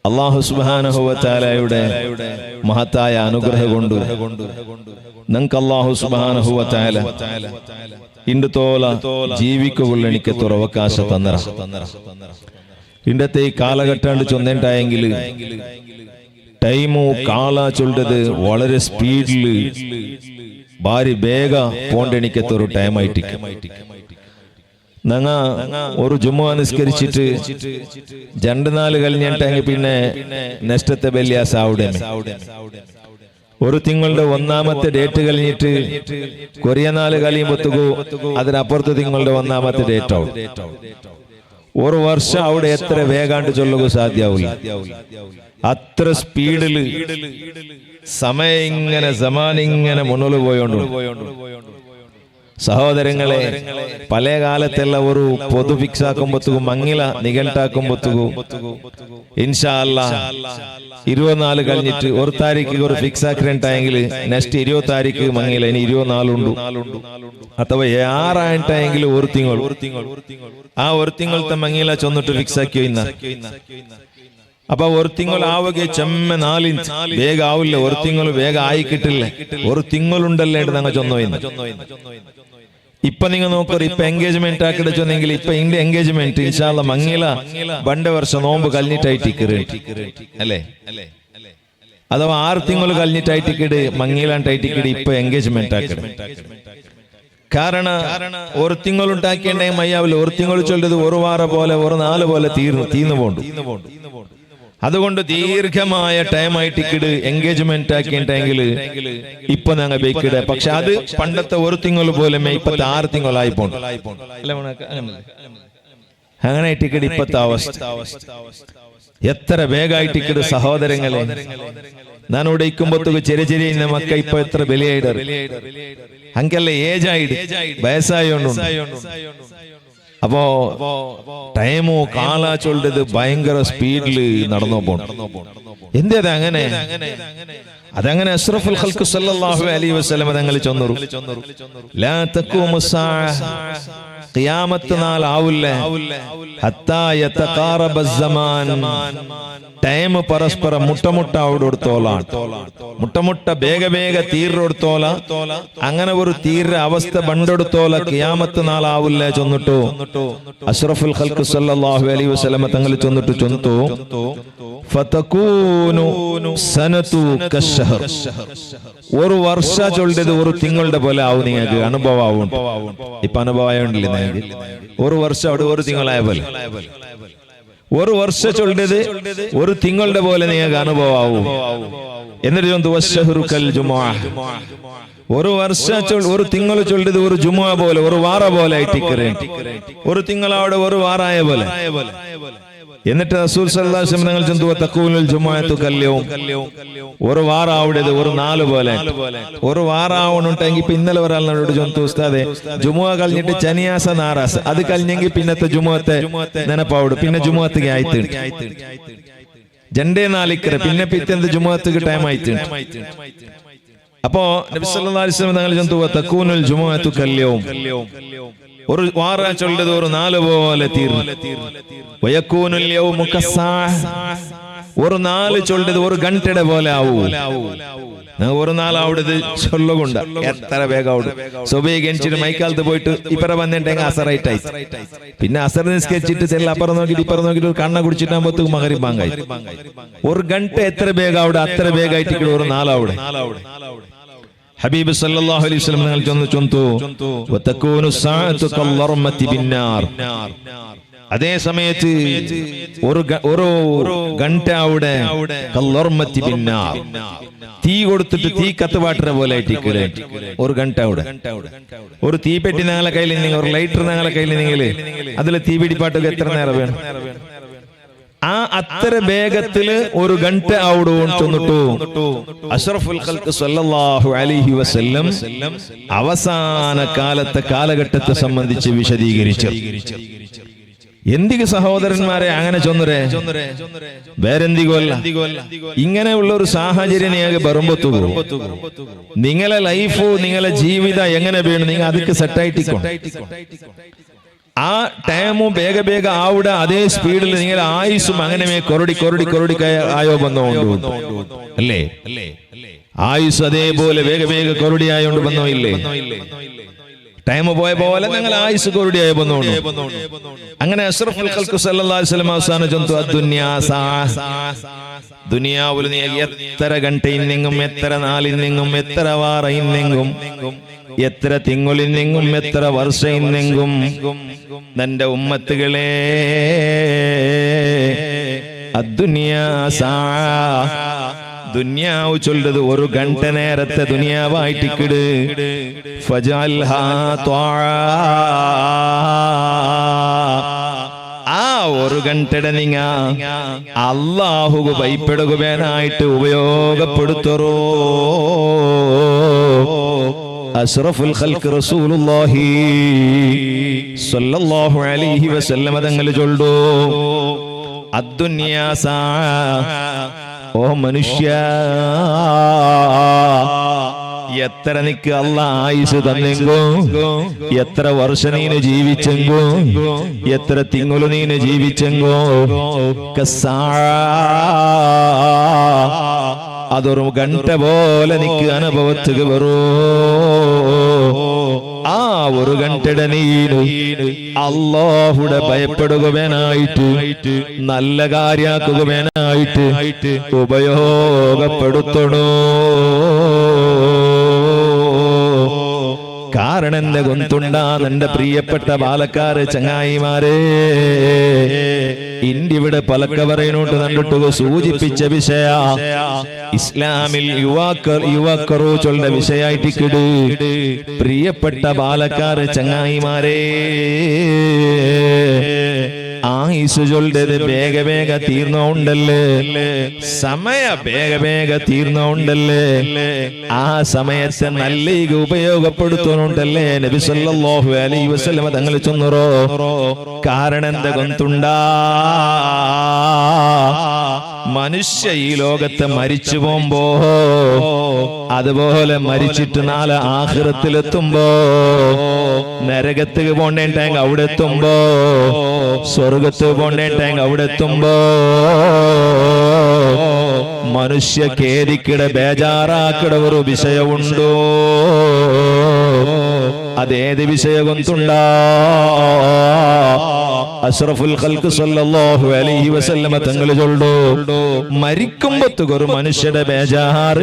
അല്ലാഹു സുബ്ഹാനഹു വ തആലയുടെ മഹത്തായ അനുഗ്രഹം കൊണ്ട് നമുക്ക് അല്ലാഹു സുബ്ഹാനഹു വ തആല ಇಂದು ತೋಲ ജീവിക്കുകൊള്ളെനിക്ക് തുറവകാശ തന്നറ ഇന്നത്തെ ഈ കാലഘട്ടം ചൊന്നേണ്ടായെങ്കിൽ ടൈമു കാല ചൊല്ലത് വളരെ സ്പീഡില് ഭാരി ಬೇಗ പോണ്ടെനിക്കത്തൊരു ടൈം ആയിട്ട് ഞങ്ങ ഒരു ജുമുഅ നിസ്കരിച്ചിട്ട് 2-4 കഴിഞ്ഞിട്ടെങ്കിൽ പിന്നെ നെക്സ്റ്റത്തെ ബല്യാസ അവിടെ ഒരു തിങ്കളുടെ ഒന്നാമത്തെ ഡേറ്റ് കഴിഞ്ഞിട്ട് കൊറിയ 4 കഴിയുമ്പോഴത്തേക്കു അതിനപ്പുറത്ത് തിങ്കളുടെ ഒന്നാമത്തെ ഡേറ്റ് ആവും. ഒരു വർഷം അവിടെ എത്ര വേഗാണ്ട് ചൊല്ലുക സാധ്യാവില്ല. അത്ര സ്പീഡില് സമയം ഇങ്ങനെ സമാനിങ്ങനെ മുന്നോട്ട് പോയോണ്ട് സഹോദരങ്ങളെ, പല കാലത്തുള്ള ഒരു പൊതു ഫിക്സ് ആക്കുമ്പോഴത്തേക്കും മങ്ങില നികൾട്ടാക്കുമ്പോഴത്തേക്കും ഇൻഷാ അല്ലാഹ് 24 കഴിഞ്ഞിട്ട് ഒരു താരീഖ് ഒരു ഫിക്സ് ആക്കിട്ടായെങ്കിൽ നെക്സ്റ്റ് 20 താരീഖ് മങ്ങില ഇനി 24 ഉണ്ട്. അഥവാ 6 ആയിട്ടായെങ്കിൽ ഒരു തിങ്കൾ ആ ഒരു തിങ്കളത്തെ മങ്ങില ചൊന്നിട്ട് ഫിക്സ് ആക്കിയോ ഇന്ന. അപ്പൊ ഒരു തിങ്കൾ ആവുക ചെമ്മ 4 ഇഞ്ച് വേഗ ആവില്ല. ഒരു തിങ്കൾ വേഗ ആയി കിട്ടില്ല. ഒരു തിങ്കളുണ്ടല്ലേ ഞങ്ങൾ ചൊന്നോ ഇന്ന്. ഇപ്പൊ നിങ്ങൾ നോക്കൂ, ഇപ്പൊ എൻഗേജ്മെന്റ് ആക്കിട്ട് ചൊന്നെങ്കിൽ ഇപ്പൊ ഇന്റെ എൻഗേജ്മെന്റ് ഇൻഷാ അല്ലാഹ് മങ്ങില പണ്ട് വർഷം നോമ്പ് കഴിഞ്ഞിട്ടായിട്ട് അല്ലേ? അഥവാ 6 തിങ്കൾ കഴിഞ്ഞിട്ടായിട്ട് മങ്ങിലാണ്ടായിട്ട് ഇപ്പൊ എൻഗേജ്മെന്റ് ആക്കിടും. കാരണം ഒരു തിങ്കളുണ്ടാക്കേണ്ടേ മയ്യാവില്ല. ഒരു തിങ്കൾ ചൊല്ലത് ഒരു വാര പോലെ ഒരു 4 പോലെ തീർന്നു പോണ്ടു. അതുകൊണ്ട് ദീർഘമായ ടൈം ആയിട്ട് എൻഗേജ്മെന്റ് ആക്കിയിട്ടെങ്കിൽ ഇപ്പൊ ഞങ്ങൾ ബേക്കിട. പക്ഷെ അത് പണ്ടത്തെ ഒരു തിങ്കൾ പോലെ ഇപ്പത്തെ 6 തിങ്കളായി പോണ്ട്. അങ്ങനെ ആയിട്ട് ഇപ്പത്തെ അവസ്ഥ എത്ര വേഗമായിട്ട് സഹോദരങ്ങളെ. ഞാൻ ഇവിടെ ഇരിക്കുമ്പോഴത്തേക്ക് ചെറിയ ചെറിയ മക്ക ഇപ്പൊ എത്ര ബലിയായിട ഹങ്കല്ലേ ഏജ് ആയിട്ട് വയസ്സായോണ്ട്. അപ്പോ ടൈമോ കാല ചൊല്ലത് ഭയങ്കര സ്പീഡില് നടന്നു പോണം. എന്തേത് അങ്ങനെ? അതങ്ങനെ അഷ്റഫുൽ ഖൽഖ് സല്ലല്ലാഹു അലൈഹി വസല്ലം തങ്ങൾ ചൊന്നറു, ലാ തഖൂമു സ്സാഅ, ഖിയാമത്ത് നാൾ ആവില്ല ഹത്താ യതഖാറബ അസ്സമാൻ, ടൈം പരസ്പരം മുട്ടമുട്ട അവിടെടുത്തോളാണ്. മുട്ടമുട്ട ಬೇಗ ಬೇಗ തീരൊടുത്തോല. അങ്ങനെ ഒരു തീര അവസ്ഥ ബണ്ടെടുത്തോല ഖിയാമത്ത് നാൾ ആവില്ല ചൊന്നിട്ടു അഷ്റഫുൽ ഖൽഖ് സല്ലല്ലാഹു അലൈഹി വസല്ലം തങ്ങൾ ചൊന്നിട്ടു ഫതകൂനു സനതു കശ്ശഹർ, ഒരു വർഷ ചൊല്ലത് ഒരു തിങ്കളുടെ പോലെ ആവും. നിങ്ങൾക്ക് അനുഭവം ആവും. ഇപ്പൊ അനുഭവം ആയോണ്ടില്ലേ നിങ്ങൾക്ക്? ഒരു വർഷം അവിടെ ഒരു തിങ്കളായ പോലെ, ഒരു വർഷം ചൊല്ലത് ഒരു തിങ്കളുടെ പോലെ നിങ്ങൾക്ക് അനുഭവം ആവും. എന്നിട്ട് ഒരു വർഷം ഒരു തിങ്കൾ ചൊല്ലത് ഒരു ജുമുഅ പോലെ ഒരു വാറ പോലെ ആയിട്ട് ഒരു തിങ്കളവിടെ ഒരു വാറായ പോലെ. എന്നിട്ട് റസൂൽ സല്ലല്ലാഹു അലൈഹി വസല്ലം തങ്ങൾ ചൊന്നു തഖൂലുൽ ജുമുഅത്തു കല്യവും, ഒരു വാറ അവിടേത് ഒരു 4 പോലെ. ഒരു വാറ ആവണുണ്ടെങ്കിൽ ഇപ്പൊ ഇന്നലെ ഒരാളിനോട് ചൊന്നു ഉസ്താദേ ജുമുഅ കഴിഞ്ഞിട്ട് ചനിയാസ നാറാസ് അത് കഴിഞ്ഞെങ്കിൽ പിന്നത്തെ ജുമുഅത്തെ നെനപ്പാവിടും. പിന്നെ ജുമുഅത്തേക്ക് ആയിട്ട് ജണ്ടേ 4 പിന്നെ പിറ്റേന്ത് ജുമുഅത്തേക്ക് ടൈം ആയിട്ട്. അപ്പോ നബി സല്ലല്ലാഹു അലൈഹി വസല്ലം തങ്ങൾ ചൊന്നു തഖൂലുൽ ജുമുഅത്തു കല്യവും, ഒരു വാറ ചൊല്ലത് ഒരു 4 പോലെ തീർന്നു. വയകൂനുൽ യൗമു കസ്സാഅ, ഒരു 4 ചൊല്ലത് ഒരു ഗണ്ടയുടെ പോലെ ആവൂ. ഒരു 4 അവിടത് ചൊല്ലുകൊണ്ട എത്ര വേഗം അവിടെ സുബഹി ഗണിച്ചിട്ട് മൈക്കാലത്ത് പോയിട്ട് ഇപ്പറ വന്നിട്ടെങ്കിൽ അസറായിട്ടായി. പിന്നെ അസർ നിസ്കരിച്ചിട്ട് ചെല്ല അപ്പുറം നോക്കിട്ട് ഇപ്പുറം നോക്കിട്ട് കണ്ണ കുടിച്ചിട്ടാകുമ്പോഴത്തേക്ക് മഗ്‌രിബ് ബാങ്കായി. ഒരു ഗണ്ട എത്ര വേഗം അവിടെ അത്ര വേഗമായിട്ട് ഒരു 4 അവിടെ. ഹബീബ് സല്ലല്ലാഹു അലൈഹി വസല്ലം തങ്ങൾ ചൊന്നു വതകൂനു സാഅതു കല്ലർമതി ബിന്നാർ, അതേ സമയത്ത് ഒരു ഗണ്ട അവിടെ കല്ലർമതി ബിന്നാർ, തീ കൊടുത്തിട്ട് തീ കത്തുപാട്ടിനെ പോലെ ആയിട്ട് ഒരു ഗണ്ട അവിടെ. ഒരു തീപ്പെട്ടി ഞങ്ങളെ കയ്യിൽ നിങ്ങൾ, ഒരു ലൈറ്റർ ഞങ്ങളെ കയ്യിൽ നിങ്ങൾ, അതിൽ തീ പിടിപ്പാട്ടൊക്കെ എത്ര നേരം വേണം? ആ അത്ര വേഗത്തില് ഒരു ഗണ്ട അവിടെ ചൊന്നിട്ടു അഷ്റഫുൽ ഖൽഖ് സല്ലല്ലാഹു അലൈഹി വസല്ലം അവസാന കാലത്തെ കാലഘട്ടത്തെ സംബന്ധിച്ച് വിശദീകരിച്ചു. എന്തിക്ക് സഹോദരന്മാരെ അങ്ങനെ ചൊന്നുരേ? വേറെന്തികല്ല, ഇങ്ങനെയുള്ള ഒരു സാഹചര്യം നിങ്ങൾക്ക് വരുമ്പോത്തു നിങ്ങളെ ലൈഫ് നിങ്ങളെ ജീവിതം എങ്ങനെ വേണം നിങ്ങൾ അതൊക്കെ സെറ്റായിട്ടിക്കോ. ആ ടൈമു ಬೇಗ ಬೇಗ ആവുക അതേ സ്പീഡിൽ നിങ്ങൾ ആയുസും അങ്ങനെ കൊറടി കൊറടി കൊറടി ആയോ വന്നോണ്ട് അല്ലേ? ആയുസ് അതേപോലെ വേഗ വേഗ കൊറടി ആയോണ്ട് വന്നോ ഇല്ലേ? ടൈം പോയ പോലെ നിങ്ങൾ ആയുസ് കൊറടിയായി വന്നോണ്ട്. അങ്ങനെ അഷ്റഫുൽ ഖൽഖ് സല്ലല്ലാഹു അലൈഹി വസല്ലം അവസാന ചൊന്തു അദ്ദുനിയാ സാ. ദുനിയാവിൽ നീ എത്ര ഗಂಟೆയിന്നെങ്കും എത്ര നാളിന്നെങ്കും എത്ര വാറയിന്നെങ്കും എത്ര തിങ്കളിന്നെങ്കും എത്ര വർഷയിന്നെങ്കും നിന്റെ ഉമ്മത്തുകളെ അദ്ദുനിയാ സാ. ദുനിയാവ് ചൊല്ലത് ഒരു ഗಂಟೆ നേരത്തെ ദുനിയാവായിട്ടിക്കിട്. ഫജഅൽഹാ ത്വാഅ. ആ ഒരു ഗಂಟೆടെ നിങ്ങ അല്ലാഹുവു ഭയപ്പെടുകയായിട്ട് ഉപയോഗപ്പെടുത്തറോ. അഷ്റഫുൽ ഖൽഖ് റസൂലുള്ളാഹി സ്വല്ലല്ലാഹു അലൈഹി വസല്ലം തങ്ങൾ ചൊല്ലു അദ്ദുനിയാ സാ. ഓ മനുഷ്യ, എത്ര നിക്ക് അല്ലാ ആയുസ് തന്നെങ്കോ, എത്ര വർഷം നീന് ജീവിച്ചെങ്കോ, എത്ര തിങ്കളു നീന് ജീവിച്ചെങ്കോ, അതൊരു ഗಂಟೆ പോലെ നിക്ക് അനുഭവത്തുക വരൂ. ആ ഒരു ഗಂಟೆടെ നീന് അല്ലാഹുടെ ഭയപ്പെടുകയായിട്ട് നല്ല കാര്യാക്കുകയായിട്ട് ഉപയോഗപ്പെടുത്തണോ. കാരണം എന്റെ ഗൊന്തുണ്ടാ എന്റെ പ്രിയപ്പെട്ട പാലക്കാര് ചങ്ങായിമാരെ, ഇന്ത്യയുടെ പലക്കവറയിനോട്ട് കണ്ടിട്ട് സൂചിപ്പിച്ച വിഷയ ഇസ്ലാമിൽ യുവാക്കറോ ചൊല്ല വിഷയായിട്ടിക്കിട്. പ്രിയപ്പെട്ട പാലക്കാര് ചങ്ങായിമാരെ, ആയുസ് ചൊല്ലത് വേഗ വേഗ തീർന്നോണ്ടല്ലേ, സമയ വേഗ വേഗ തീർന്നോണ്ടല്ലേ, ആ സമയത്തെ നല്ല ഉപയോഗപ്പെടുത്തുന്നുണ്ടല്ലേ നബി സല്ലല്ലാഹു അലൈഹി വസല്ലം തങ്ങൾ ചൊന്നറോ. കാരണം എന്താ ഗൊന്തുണ്ടാ, മനുഷ്യ ഈ ലോകത്തെ മരിച്ചു പോകുമ്പോ അതുപോലെ മരിച്ചിട്ട് നാളെ ആഖിറത്തിലെത്തുമ്പോ നരകത്തിൽ പോണ്ടേണ്ടെങ്കിൽ അവിടെ എത്തുമ്പോ സ്വർഗത്തിൽ പോണ്ടേണ്ടെങ്കിൽ അവിടെ എത്തുമ്പോ മനുഷ്യ കേരിക്കിട ബേജാറാക്കിട ഒരു വിഷയമുണ്ടോ. അതേത് വിഷയം കൊണ്ടുണ്ടാ അഷ്റഫുൽ ഖൽഖ് സല്ലല്ലാഹു അലൈഹി വസല്ലം തങ്ങൾ ചൊല്ലു മരിക്കുമ്പത്തുക ഒരു മനുഷ്യന്റെ ബേജാറ്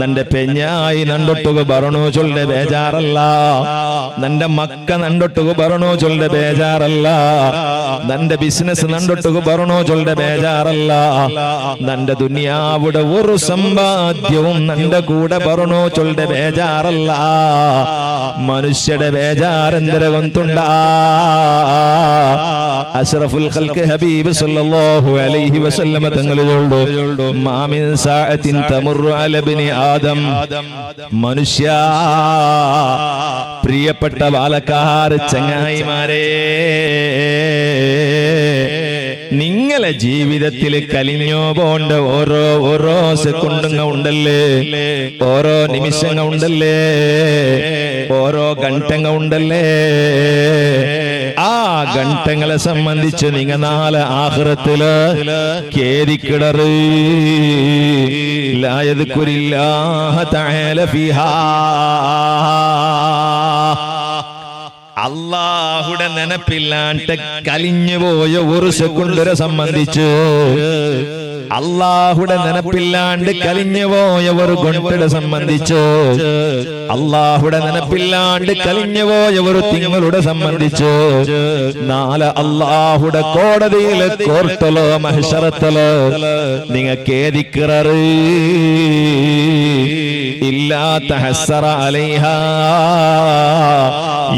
നിന്റെ പെഞ്ഞായി നണ്ടൊട്ടുക ഭരണോ ചൊല്ലെ ബേജാറല്ല, നിന്റെ മക്ക നണ്ടൊട്ടുക ഭരണോ ചൊല്ലെ ബേജാറല്ല, നിന്റെ ബിസിനസ് നണ്ടൊട്ടുക ഭരണോ ചൊല്ലെ ബേജാറല്ല, നിന്റെ ദുനിയാവുടെ ഒരു സമ്പാദ്യവും നിന്റെ കൂടെ ഭരണോ ചൊല്ലെ ബേജാറല്ല. മനുഷ്യയുടെ ബേജാറെന്തര കൊണ്ടുണ്ടാ അഷ്റഫുൽ ഖൽഖ് ഹബീബ് സല്ലല്ലാഹു അലൈഹി വസല്ലം തങ്ങൾ ചൊല്ലു മാ മിൻ സഅത്തിൻ തമുറു അല ഇബ്നി ആദം. മനുഷ്യ, പ്രിയപ്പെട്ട ബാലക്കാർ ചങ്ങായിമാരെ, നിങ്ങളെ ജീവിതത്തിൽ കലിഞ്ഞോ പോണ്ട ഓരോ സെക്കൻഡുങ്ങ ഉണ്ടല്ലേ, ഓരോ നിമിഷങ്ങ ഉണ്ടല്ലേ, ഓരോ ഗಂಟೆങ്ങ ഉണ്ടല്ലേ, ആ ഗಂಟೆങ്ങളെ സംബന്ധിച്ച് നിങ്ങ നാളെ ആഖിറത്തില് കേരിക്കിടറ്. ലാ യദ്കുരില്ലാഹ തആല ഫീഹാ. അല്ലാഹുടെ നെനപ്പില്ലാണ്ട് കലിഞ്ഞു പോയ ഒരു സെക്കൻഡിനെ സംബന്ധിച്ച്, അല്ലാഹുടെ നെനപ്പില്ലാണ്ട് കലിഞ്ഞു പോയ ഒരു ഗಂಟೆയെ സംബന്ധിച്ച്, അല്ലാഹുടെ നെനപ്പില്ലാണ്ട് കലിഞ്ഞു പോയ ഒരു തിങ്കളുടെ സംബന്ധിച്ച് നാളെ അല്ലാഹുടെ കോടതിയിലെ കോർട്ടലോ മഹ്ശറത്തലോ നിങ്ങ കേദിക്കിററ്. ഇല്ലാ തഹസ്സറ അലൈഹാ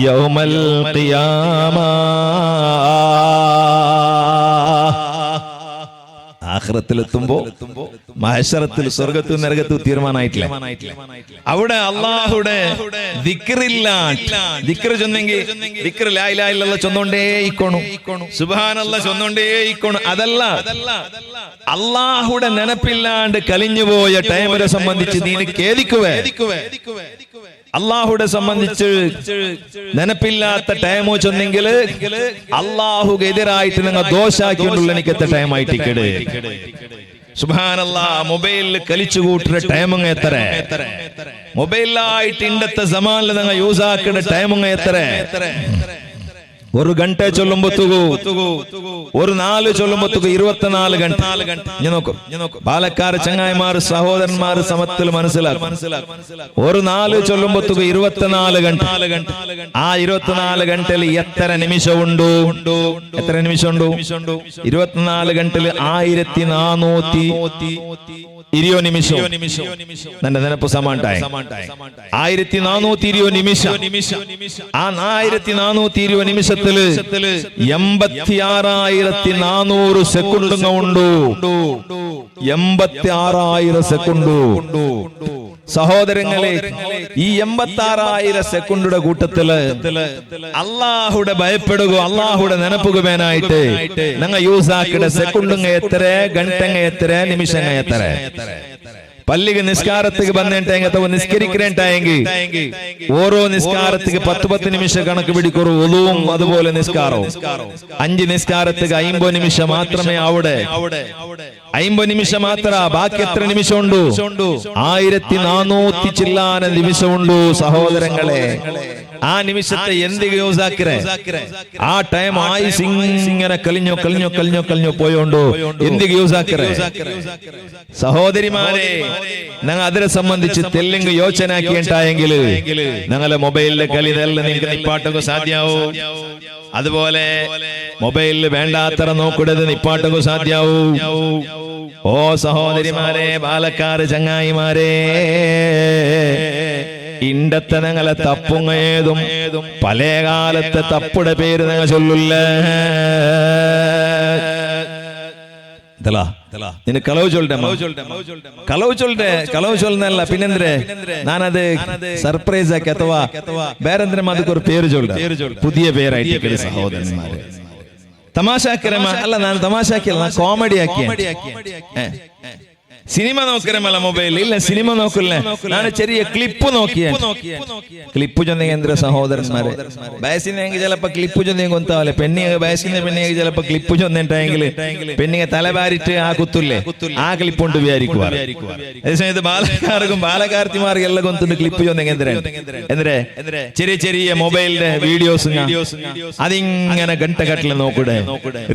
യൗമൽ ഖിയാമ. ആഖിറത്തിലെത്തുമ്പോ മഹ്ശറത്തിൽ സ്വർഗത്തിൽ നരകത്തിൽ തീരുമാനമായിട്ടില്ല. അവിടെ അല്ലാഹുടെ ദിക്റില്ല. ദിക്ർ ചൊന്നെങ്കിൽ ദിക്ർ ലാ ഇലാഹ ഇല്ലല്ലാഹ് ചൊന്നോണ്ടേ ഇക്കോണു, സുബ്ഹാനല്ലാഹ് ചൊന്നോണ്ടേ ഇക്കോണു. അതല്ല, അല്ലാഹുടെ നെനപ്പില്ലാണ്ട് കലിഞ്ഞുപോയ ടൈമിനെ സംബന്ധിച്ച് നീ ഖേദിക്കുവേ. അള്ളാഹുടെ സംബന്ധിച്ച് നെനപ്പില്ലാത്ത ടൈമോ ചെന്നെങ്കിൽ അള്ളാഹുക്ക് എതിരായിട്ട് നിങ്ങൾ ദോഷാക്കിക്കൊണ്ടുള്ള എനിക്കത്തെ ടൈം ആയിട്ടിക്കട്. സുബ്ഹാനല്ലാഹ്, മൊബൈലിൽ കളിച്ചു കൂട്ടുന്ന ടൈമുങ്ങ എത്ര, മൊബൈലായിട്ട് ഇണ്ടത്തെ സമാനിൽ നിങ്ങൾ യൂസ് ആക്കുന്ന ടൈമുങ്ങ എത്ര. ഒരു ഗಂಟೆ ചൊല്ലുമ്പോത്തുകു ഒരു 4 ചൊല്ലുമ്പോത്തുകു 24 ഗಂಟೆ. ഞാൻ നോക്കും പാലക്കാർ ചങ്ങായിമാർ സഹോദരന്മാർ സമത്തിൽ മനസ്സിലാക്കും. ഒരു 4 ചൊല്ലുമ്പോത്തുകു 24 ഗಂಟೆ. ആ 24 ഗಂಟೆയിൽ എത്ര നിമിഷമുണ്ടോ? എത്ര നിമിഷമുണ്ടോ? 24 ഗಂಟೆയിൽ 1420 നിമിഷം. എന്റെ നിനപ്പ് സമാണ്ടായി 1420 നിമിഷം. ആ 1420 നിമിഷത്തില് 86,400 സെക്കൻഡ് ഉണ്ട്. 86,000 സെക്കൻഡ്. സഹോദരങ്ങളെ, ഈ 86,000 സെക്കൻഡുടെ കൂട്ടത്തില് അള്ളാഹുടെ ഭയപ്പെടുക, അള്ളാഹുടെ നെനപ്പുകമേനായിട്ട് ഞങ്ങൾ യൂസ് ആക്കിയ സെക്കൻഡുങ്ങ എത്ര, ഗಂಟೆങ്ങ എത്ര, നിമിഷങ്ങ എത്ര. പള്ളിക്ക് നിസ്കാരത്തിക്ക് വന്നിട്ടെങ്കിൽ അഥവാ നിസ്കരിക്കേണ്ടെങ്കിൽ ഓരോ നിസ്കാരത്തിക്ക് 10 നിമിഷം കണക്ക് പിടിക്കൊരു ഒലുവും അതുപോലെ നിസ്കാരവും. 5 നിസ്കാരത്തിക്ക് 50 നിമിഷം മാത്രമേ അവിടെ. 50 നിമിഷം മാത്ര. ബാക്കി എത്ര നിമിഷമുണ്ട്? 1400 ചില്ലാന നിമിഷമുണ്ട്. സഹോദരങ്ങളെ, ആ നിമിഷത്തെ എന്തിಗೆ യൂസ് ആക്കിരേ? ആ ടൈം ആയുസ് ഇങ്ങനെ കഴിഞ്ഞു കഴിഞ്ഞു കഴിഞ്ഞു കഴിഞ്ഞു പോയോണ്ടോ എന്തിಗೆ യൂസ് ആക്കിരേ? സഹോദരിമാരെ, ഞങ്ങൾ അതിനെ സംബന്ധിച്ച് തെല്ലിങ് യോചന ആക്കിയിട്ടായെങ്കിൽ ഞങ്ങളെ മൊബൈലിലെ കളി നെല്ലാം നിങ്ങൾക്ക് നിപ്പാട്ടൊക്കെ സാധ്യാവൂ. അതുപോലെ മൊബൈലിൽ വേണ്ടാത്തറ നോക്കൂടത് നിപ്പാട്ടൊക്കെ സാധ്യാവൂ. ഓ സഹോദരിമാരെ, പാലക്കാട് ചങ്ങായിമാരെ, ഇണ്ടത്തെ ഞങ്ങളെ തപ്പുങ്ങ ഏതും പല കാലത്തെ തപ്പുടെ പേര് ഞങ്ങൾ ചൊല്ലില്ല. നിനക്ക് കളവ് ചൊല്ലെ, കളവ് ചൊല്ലെ, കളവ് ചൊല്ലുന്നല്ല പിന്നെന്തേ ഞാനത് സർപ്രൈസ് ആക്കി അഥവാ വേറെന്തിനും അതൊക്കെ ഒരു പേര് ചൊല്ല, പുതിയ പേരായിട്ട്. സഹോദരന്മാരെ, തമാശാക്കിരമ അല്ല, ഞാൻ തമാശാക്കിയല്ല, ഞാൻ കോമഡി ആക്കിയ. സിനിമ നോക്കരമല്ല മൊബൈൽ, ഇല്ല സിനിമ നോക്കില്ല, ഞാൻ ചെറിയ ക്ലിപ്പ് നോക്കിയ. ക്ലിപ്പ് ചൊന്നെങ്കിൽ സഹോദരന്മാരെ, വയസ്സിനെങ്കിൽ ചിലപ്പോ ക്ലിപ്പ് ചൊന്നെങ്കിൽ കൊന്താവല്ലേ. വയസ്സിന്റെ പെണ്ണിಗೆ ചിലപ്പോ ക്ലിപ്പ് ചൊന്നിട്ടെങ്കിൽ പെണ്ണിಗೆ തലവാരിട്ട് ആ കുത്തുല്ലേ, ആ ക്ലിപ്പ് കൊണ്ട് വിചാരിക്കുക. അതേസമയത്ത് ബാലക്കാർക്കും ബാലക്കാർത്തിമാർക്കും എല്ലാം കൊന്തുണ്ട് ക്ലിപ്പ് ചൊന്നെങ്കിൽ എന്തേ ചെറിയ ചെറിയ മൊബൈലിന്റെ വീഡിയോസ് അതിങ്ങനെ ഗಂಟೆಗಟ್ಟಲೆ നോക്കൂടെ.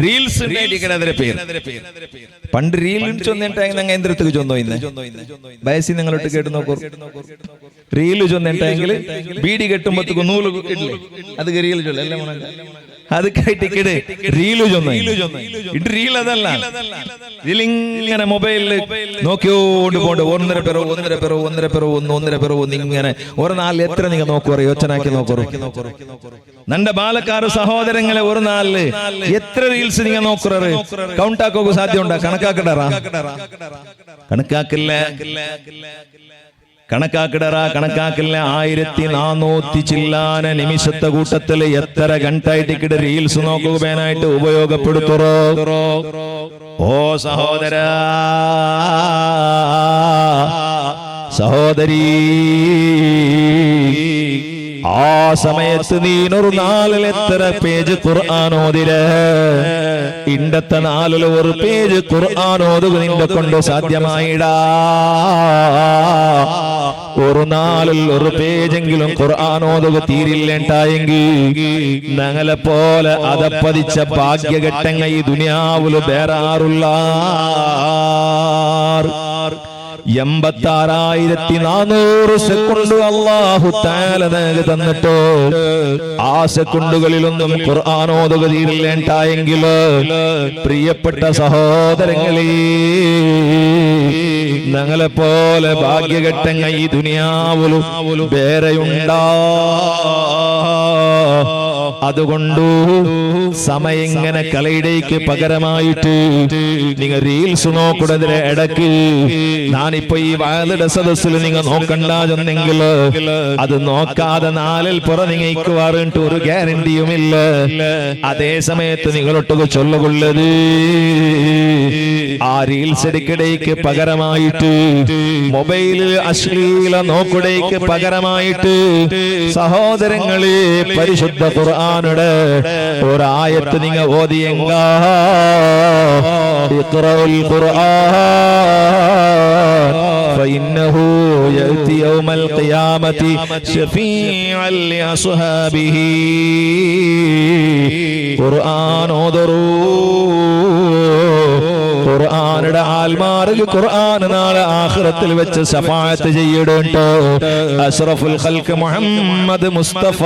റീൽസ് അതിന്റെ പേര്. പണ്ട് റീൽ ചൊന്നിട്ടെങ്കിൽ ഞങ്ങൾ എന്തിനടുത്ത് ചൊന്നോ ഇന്ന് വയസ്സി നിങ്ങളോട്ട് കേട്ട് നോക്കൂ. റീല് ചൊന്നിട്ടെങ്കിൽ ബീഡി കെട്ടുമ്പോഴത്തേക്ക് നൂല് ഇടില്ലേ, അത് റീല് ചൊല്ല എല്ലാം അത് കയറ്റിക്കിട് റീല് ചൊന്ന. ഇത് റീൽ അതല്ല, ഇതിലിങ്ങനെ മൊബൈലില് നോക്കിയോണ്ട് പോണ്ട്. 1.5 പിറവ് ഇങ്ങനെ ഒരു നാളിൽ എത്ര നിങ്ങൾ നോക്കുറ, യോചനാക്കി നോക്കൂ. നന്റെ ബാലക്കാർ സഹോദരങ്ങളെ, ഒരു നാളില് എത്ര റീൽസ് നിങ്ങൾ നോക്കുറ കൗണ്ട് ആക്കോ സാധ്യമുണ്ടാ? കണക്കാക്കടറാ? കണക്കാക്കില്ല, കണക്കാക്കില്ല. 1400 ചില്ലാന നിമിഷത്തെ കൂട്ടത്തില് എത്ര ഗಂಟೆയായിട്ട് റീൽസ് നോക്കുവാനായിട്ട് ഉപയോഗപ്പെടുത്തുറോ? ഓ സഹോദര സഹോദരി, ആ സമയത്ത് നീനൊരു നാളിൽ എത്ര പേജ് ഖുർആൻ ഓതിരെ? ഇണ്ടത്തെ നാലിൽ ഒരു പേജ് ഖുർആൻ ഓതുക നിന്റെ കൊണ്ട് സാധ്യമായിടാ. ഒരു നാളിൽ ഒരു പേജെങ്കിലും ഖുർആൻ ഓതുക തീരില്ലേണ്ടായെങ്കിൽ ഞങ്ങളെ പോലെ അതപ്പതിച്ച ഭാഗ്യഘട്ടങ്ങ ഈ ദുനിയാവില് വേറാറുള്ള. 86,400 സെക്കൻഡ് അല്ലാഹു തആല നമുക്ക് തന്നിട്ടോ ആ സെക്കൻഡുകളിലൊന്നും ഖുർആൻ ഓതുക തീരില്ലേണ്ടായെങ്കിൽ പ്രിയപ്പെട്ട സഹോദരങ്ങളെ, ഞങ്ങളെ പോലെ ഭാഗ്യഘട്ടങ്ങൾ ഈ ദുനിയാവിലും വേറെയുണ്ടാ. അതുകൊണ്ട് സമയം ഇങ്ങനെ കളയിടേക്ക് പകരമായിട്ട് നിങ്ങൾ റീൽസ് നോക്കുന്നതിന് ഇടയ്ക്ക് ഞാനിപ്പോ ഈ വാലയുടെ സദസ്സിൽ നിങ്ങൾ നോക്കണ്ടെന്നെങ്കിൽ അത് നോക്കാതെ നാലിൽ പുറ നിങ്ങൾക്ക് വാറിട്ട് ഒരു ഗ്യാരണ്ടിയുമില്ല. അതേ സമയത്ത് നിങ്ങളൊട്ടുക ചൊല്ലുകൊള്ളത് ആ റീൽസ് ഇടയ്ക്കിടയ്ക്ക് പകരമായിട്ട് മൊബൈലിൽ അശ്ലീല നോക്കുടേക്ക് പകരമായിട്ട് സഹോദരങ്ങളെ പരിശുദ്ധ ഖുർആനുടെ ഒരായത്ത് നിങ്ങൾ ഓതിയെങ്ക ഇഖ്റഉൽ ഖുർആൻ ഫഇന്നഹു യഅതി യൗമൽ ഖിയാമത്തി ശഫീഅൻ ലിഅസ്ഹാബിഹി. ഖുർആൻ ഓതൂ. ഖുർആനുടെ ആൽമാർക്ക് ഖുർആൻ നാളെ ആഖിറത്തിൽ വെച്ച് ശഫാഅത്ത് ചെയ്യടുണ്ടോ അഷ്റഫുൽ ഖൽഖ് മുഹമ്മദ് മുസ്തഫ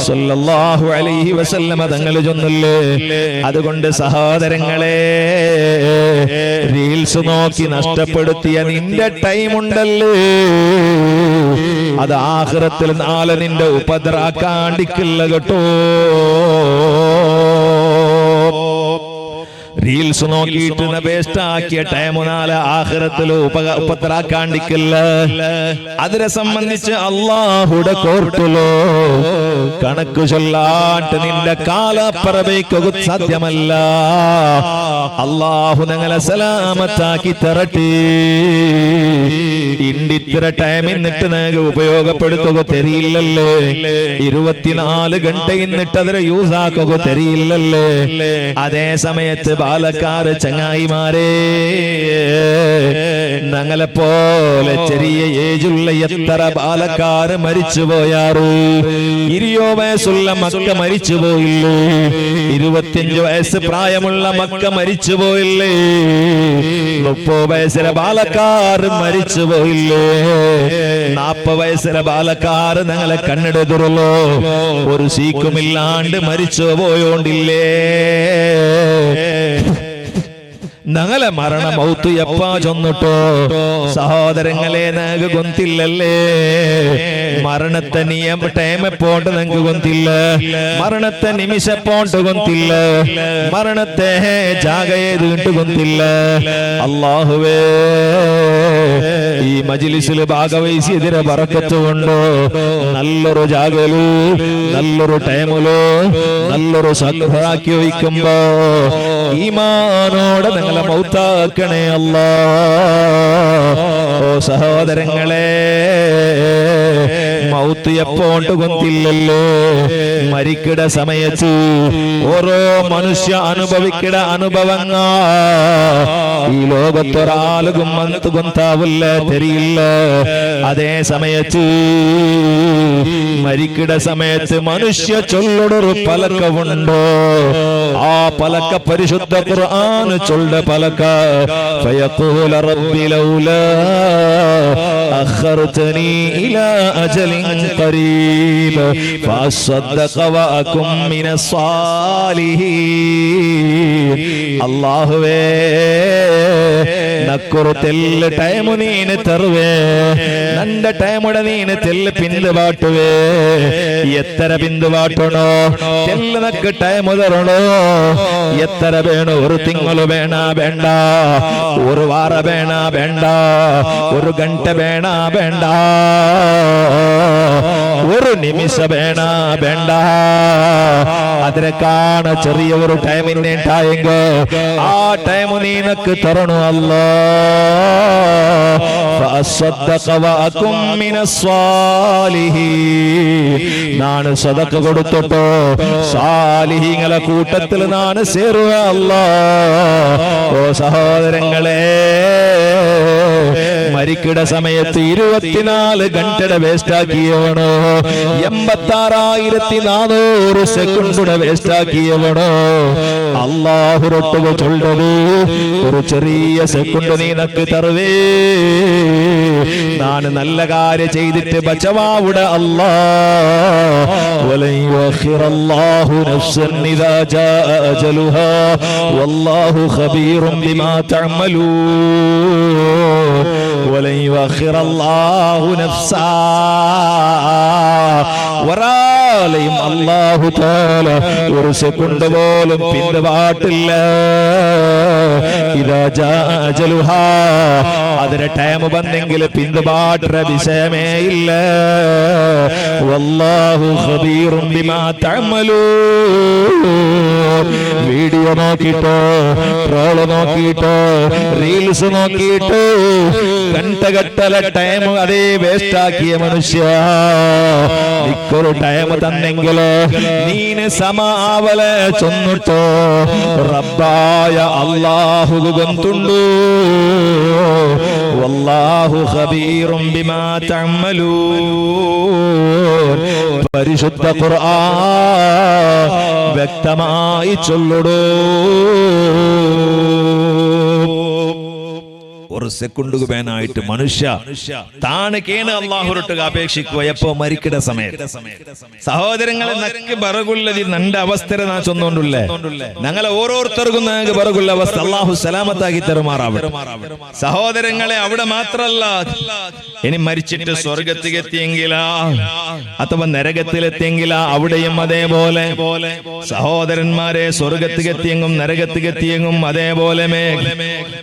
സല്ലല്ലാഹു അലൈഹി വസല്ലം തങ്ങൾ ചൊല്ലുന്നില്ലേ. അതുകൊണ്ട് സഹോദരങ്ങളെ, റീൽസ് നോക്കി നഷ്ടപ്പെടുത്തിയ നിന്റെ ടൈം ഉണ്ടല്ലേ, അത് ആഖിറത്തിൽ നാളെ നിന്റെ ഉപദ്രാക്കാണ്ടിക്കില്ല കേട്ടോ. റീൽസ് നോക്കിയിട്ട് വേസ്റ്റ് ആക്കിയ ടൈം നാളെ ആഖിറത്തിൽ ഉപദ്രാക്കാണ്ടിക്കില്ല. അതിനെ സംബന്ധിച്ച് അല്ലാഹുടെ കോർട്ടിലോ കണക്ക് ചൊല്ലാട്ട് നിന്റെ കാലപ്പറവയ്ക്ക് സാധ്യമല്ല. അല്ലാഹു ഞങ്ങളെ സലാമത്താക്കി തരട്ടെ. ഇത്ര ടൈം എന്നിട്ട് നിങ്ങൾക്ക് ഉപയോഗപ്പെടുത്തുക തരിയില്ലല്ലേ, 24 ഗണ്ട എന്നിട്ട് അതിനെ യൂസ് ആക്കുക തരിയില്ലല്ലേ. അതേ സമയത്ത് ബാലക്കാര് ചങ്ങായിമാരെ, ഞങ്ങളെ പോലെ ചെറിയ ഏജുള്ള എത്ര ബാലക്കാര് മരിച്ചുപോയാറ്. 20 വയസ്സുള്ള മക്ക മരിച്ചുപോയില്ലേ, 25 വയസ്സ് പ്രായമുള്ള മക്ക മരിച്ചുപോയില്ലേ, 30 വയസ്സിലെ ബാലക്കാര് മരിച്ചുപോയില്ലേ, 40 വയസ്സിലെ ബാലക്കാര് ഞങ്ങളെ കണ്ണെടുത്തുള്ളൂ. ഒരു സീക്കുമില്ലാണ്ട് മരിച്ചു പോയോണ്ടില്ലേ. ഞങ്ങളെ മരണ മൗത്ത് എപ്പാ ചൊന്നിട്ടോ സഹോദരങ്ങളെ ഞങ്ങൾക്ക് ഗൊന്തില്ലല്ലേ. മരണത്തെ ടൈമെപ്പോണ്ട് ഞങ്ങൾക്ക് ഗൊന്തില്ല, മരണത്തെ നിമിഷപ്പോണ്ട് ഗൊന്തില്ല, മരണത്തെ ജാഗയേതിട്ട് ഗൊന്തില്ല. അല്ലാഹുവേ, ഈ മജ്ലിസിൽ ഭാഗവഹിച്ചതിനെ ബറക്കത്ത് കൊണ്ടോ നല്ലൊരു ജാഗലു, നല്ലൊരു ടൈമിലോ, നല്ലൊരു സദ്ഭാക്കി വയ്ക്കുമ്പോ ഈമാനോടെ ഞങ്ങളെ മൗത്താക്കണേ അല്ലാ. ഓ സഹോദരങ്ങളെ, മൗത്ത് എപ്പോണ്ട് കൊന്തില്ലല്ലോ. മരിക്കിട സമയത്ത് ഓരോ മനുഷ്യ അനുഭവിക്കിട അനുഭവങ്ങ ഈ ലോകത്തൊരാളും മന്ത് കൊന്താവില്ല തരിയില്ല. അതേ സമയത്ത് മരിക്കിട സമയത്ത് മനുഷ്യ ചൊല്ലൊടൊരു പലക്കമുണ്ടോ, ആ പലക്ക പരിശുദ്ധ ഖുർആൻ ചൊല്ല പലക്ക. ഫയഖൂല റബ്ബി ലൗലാ അഖർതനി ഇലാ അജലിൻ ഖരീബ് ഫഅസ്സദ്ദഖ വഅകും മിനസ് സാലിഹീൻ. അല്ലാഹുവേ, നക്കുറു തെല്ല് ടൈമു നീന് തരുവേ, നണ്ട ടൈമുടെ നീന് തെല്ല് പിന്ത് പാട്ടുവേ. എത്ര പിന്ത് പാട്ടണോ, തെല്ല് നക്ക് ടൈമു തരണോ. എത്ര വേണോ, ഒരു തിങ്കള് വേണ വേണ്ട, ഒരു വാര വേണ വേണ്ട, ഒരു ഗಂಟೆ വേണ വേണ്ട, ഒരു നിമിഷ വേണ വേണ്ട. അതിനെ കാണ ചെറിയ ഒരു ടൈമിനെ ഉണ്ടായെങ്കോ ആ ടൈം നീനക്ക് തരണോ അല്ലാ. നാണ് സദഖ കൊടുത്തോട്ടോ സാലിഹീങ്ങളെ കൂട്ടത്തിൽ നാണ് ചേരുക അല്ലാ. ഓ സഹോദരങ്ങളെ, മരിക്കിട സമയത്ത് 24 ഗಂಟೆയുടെ വേസ്റ്റ് ആക്കിയവണോ, 86,400 സെക്കൻഡുടെ വേസ്റ്റ് ആക്കിയവണോ. അല്ലാഹുരൊട്ടുക ചൊല്ലത് ഒരു ചെറിയ സെക്കൻഡ് നീനക്ക് തരുവേ. ഞാൻ നല്ല കാര്യം ചെയ്തിട്ട് ബച്ചവാവുടെ അല്ലാ. വലൻ യുഅഖിറല്ലാഹു നഫ്സൻ ഇദാ ജാഅ അജലുഹാ വല്ലാഹു ഖബീറും ബിമാ തഅമലൂൻ. വലൻ യുഅഖിറല്ലാഹു നഫ്സാ കാലയും അല്ലാഹു തആല ഒരു സെക്കൻഡ് പോലും പിന്തുപാട്ടില്ല. ഇദാ ജാ അജലുഹാ, അതിന്റെ ടൈം വന്നെങ്കിൽ പിന്തുപാട്ടുന്ന വിഷയമേ ഇല്ല. വല്ലാഹു ഖബീറും ബിമാ തഅമലൂൻ. വീഡിയോ നോക്കിട്ടോ, ട്രോള് നോക്കിട്ടോ, റീൽസ് നോക്കിട്ടോ ഗണ്ടഗട്ടല ടൈം അതേ വേസ്റ്റ് ആക്കിയ മനുഷ്യ, നിക്കൊരു ടൈം തന്നെങ്കിലോ നീന് സമാവലെ ചൊന്നിട്ടോ റബ്ബായ അല്ലാഹു ഗൊന്തുണ്ടു. വല്ലാഹു ഖബീറും ബിമാ തഅമലൂൻ. പരിശുദ്ധ ഖുർആൻ വ്യക്തമായി ചൊല്ലുടൂ. ഒരു സെക്കൻഡ് വേനായിട്ട് മനുഷ്യ താണ് കേണ് അള്ളാഹുരൊട്ടുക അപേക്ഷിക്കുക എപ്പോ മരിക്കുന്ന സമയത്ത്. സഹോദരങ്ങളെ നക്ക് ബറകുള്ളതി നന്റെ അവസ്ഥ നാ ചൊന്നോണ്ടുള്ളേ ഞങ്ങളെ ഓരോരുത്തർക്കും ഞങ്ങൾക്ക് ബറകുള്ള അവസ്ഥ അള്ളാഹു സലാമത്താക്കി തെരുമാറാവട്ടെ. സഹോദരങ്ങളെ അവിടെ മാത്രല്ല, ഇനി മരിച്ചിട്ട് സ്വർഗത്തിലെത്തിയെങ്കിലാ അഥവാ നരകത്തിലെത്തിയെങ്കിലാ അവിടെയും അതേപോലെ. സഹോദരന്മാരെ, സ്വർഗത്തിലെത്തിയെങ്കും നരകത്തിലെത്തിയെങ്കും അതേപോലെ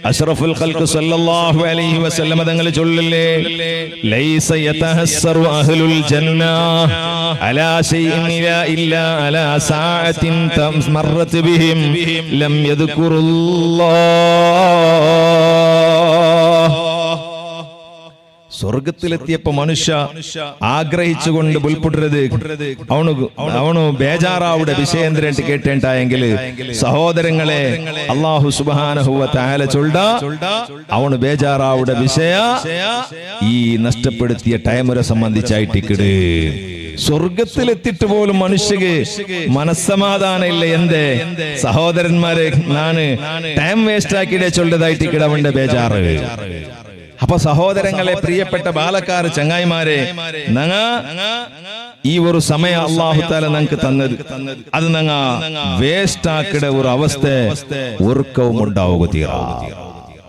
അഷ്റഫുൽ ഖൽഖ് സല്ലല്ലാഹു അലൈഹി വസല്ലം തങ്ങൾ ചൊല്ലില്ലേ, ലൈസ യതഹസ്സറു അഹ്ലുൽ ജന്ന അലാ ശൈഇൻ ഇല്ലാ അലാ സഅത്തിൻ തമറത് ബിഹിം ലം യദ്കുറുല്ലാഹ്. സ്വർഗത്തിലെത്തിയപ്പോ മനുഷ്യ ആഗ്രഹിച്ചുകൊണ്ട് ബുൽപുട്ടത് അവണു ബേജാറാവുടെ വിഷയേന്ദ്രൻ കേട്ടേണ്ടായെങ്കിൽ സഹോദരങ്ങളെ അല്ലാഹു സുബ്ഹാനഹു വ തആല ചൊല്ല അവണു ബേജാറാവുടെ വിഷയ ഈ നഷ്ടപ്പെടുത്തിയ ടൈമരെ സംബന്ധിച്ചായിട്ടിക്കട്. സ്വർഗത്തിലെത്തിട്ട് പോലും മനുഷ്യക്ക് മനസ്സമാധാനം ഇല്ല. എന്തേ സഹോദരന്മാരെ, നാണ് ടൈം വേസ്റ്റ് ആക്കിയിട്ടേ ചൊല്ലതായിട്ട് കിടവന്റെ ബേജാറ്. അപ്പൊ സഹോദരങ്ങളെ, പ്രിയപ്പെട്ട ബാലക്കാർ ചങ്ങായിമാരെ, ഈ ഒരു സമയം അല്ലാഹു തആല ഞങ്ങൾക്ക് തന്നത് അത് ഞങ്ങ വേസ്റ്റ് ആക്കിയ ഒരു അവസ്ഥ ഒർക്കവും ഉണ്ടാവുക തീരാ.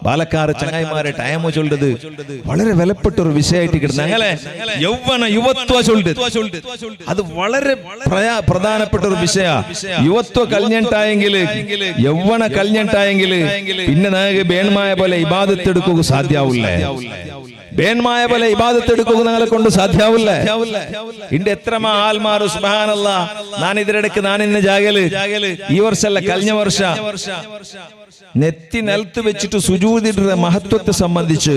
ബാലക്കാർ ചങ്ങായിമാരെ ടൈം ചൊല്ലത് വളരെ വിലപ്പെട്ട ഒരു വിഷയമായിട്ട് കിട്ടും. ഞങ്ങളെ യുവത്വ ചൊല്ലത് അത് വളരെ പ്രധാനപ്പെട്ട ഒരു വിഷയ. യുവത്വ കഴിഞ്ഞിട്ടായെങ്കിൽ യൗവന കഴിഞ്ഞിട്ടായെങ്കിൽ പിന്നെ ഞങ്ങൾക്ക് ബേൺമായ പോലെ ഇബാദത്ത് എടുക്കുക സാധ്യാവില്ലേ? ബേൺമായ പോലെ ഇബാദത്ത് എടുക്കുക ഞങ്ങളെ കൊണ്ട് സാധ്യാവില്ലേ? ഇന്റെ എത്ര ആൽമാർ സുബ്ഹാനല്ലാഹ്. ഞാൻ ഇതിനിടയ്ക്ക് ഇന്ന് ജാഗല് ഈ വർഷമല്ല കഴിഞ്ഞ വർഷ നെത്തി നിലത്ത് വെച്ചിട്ട് സുജൂദിന്റെ മഹത്വത്തെ സംബന്ധിച്ച്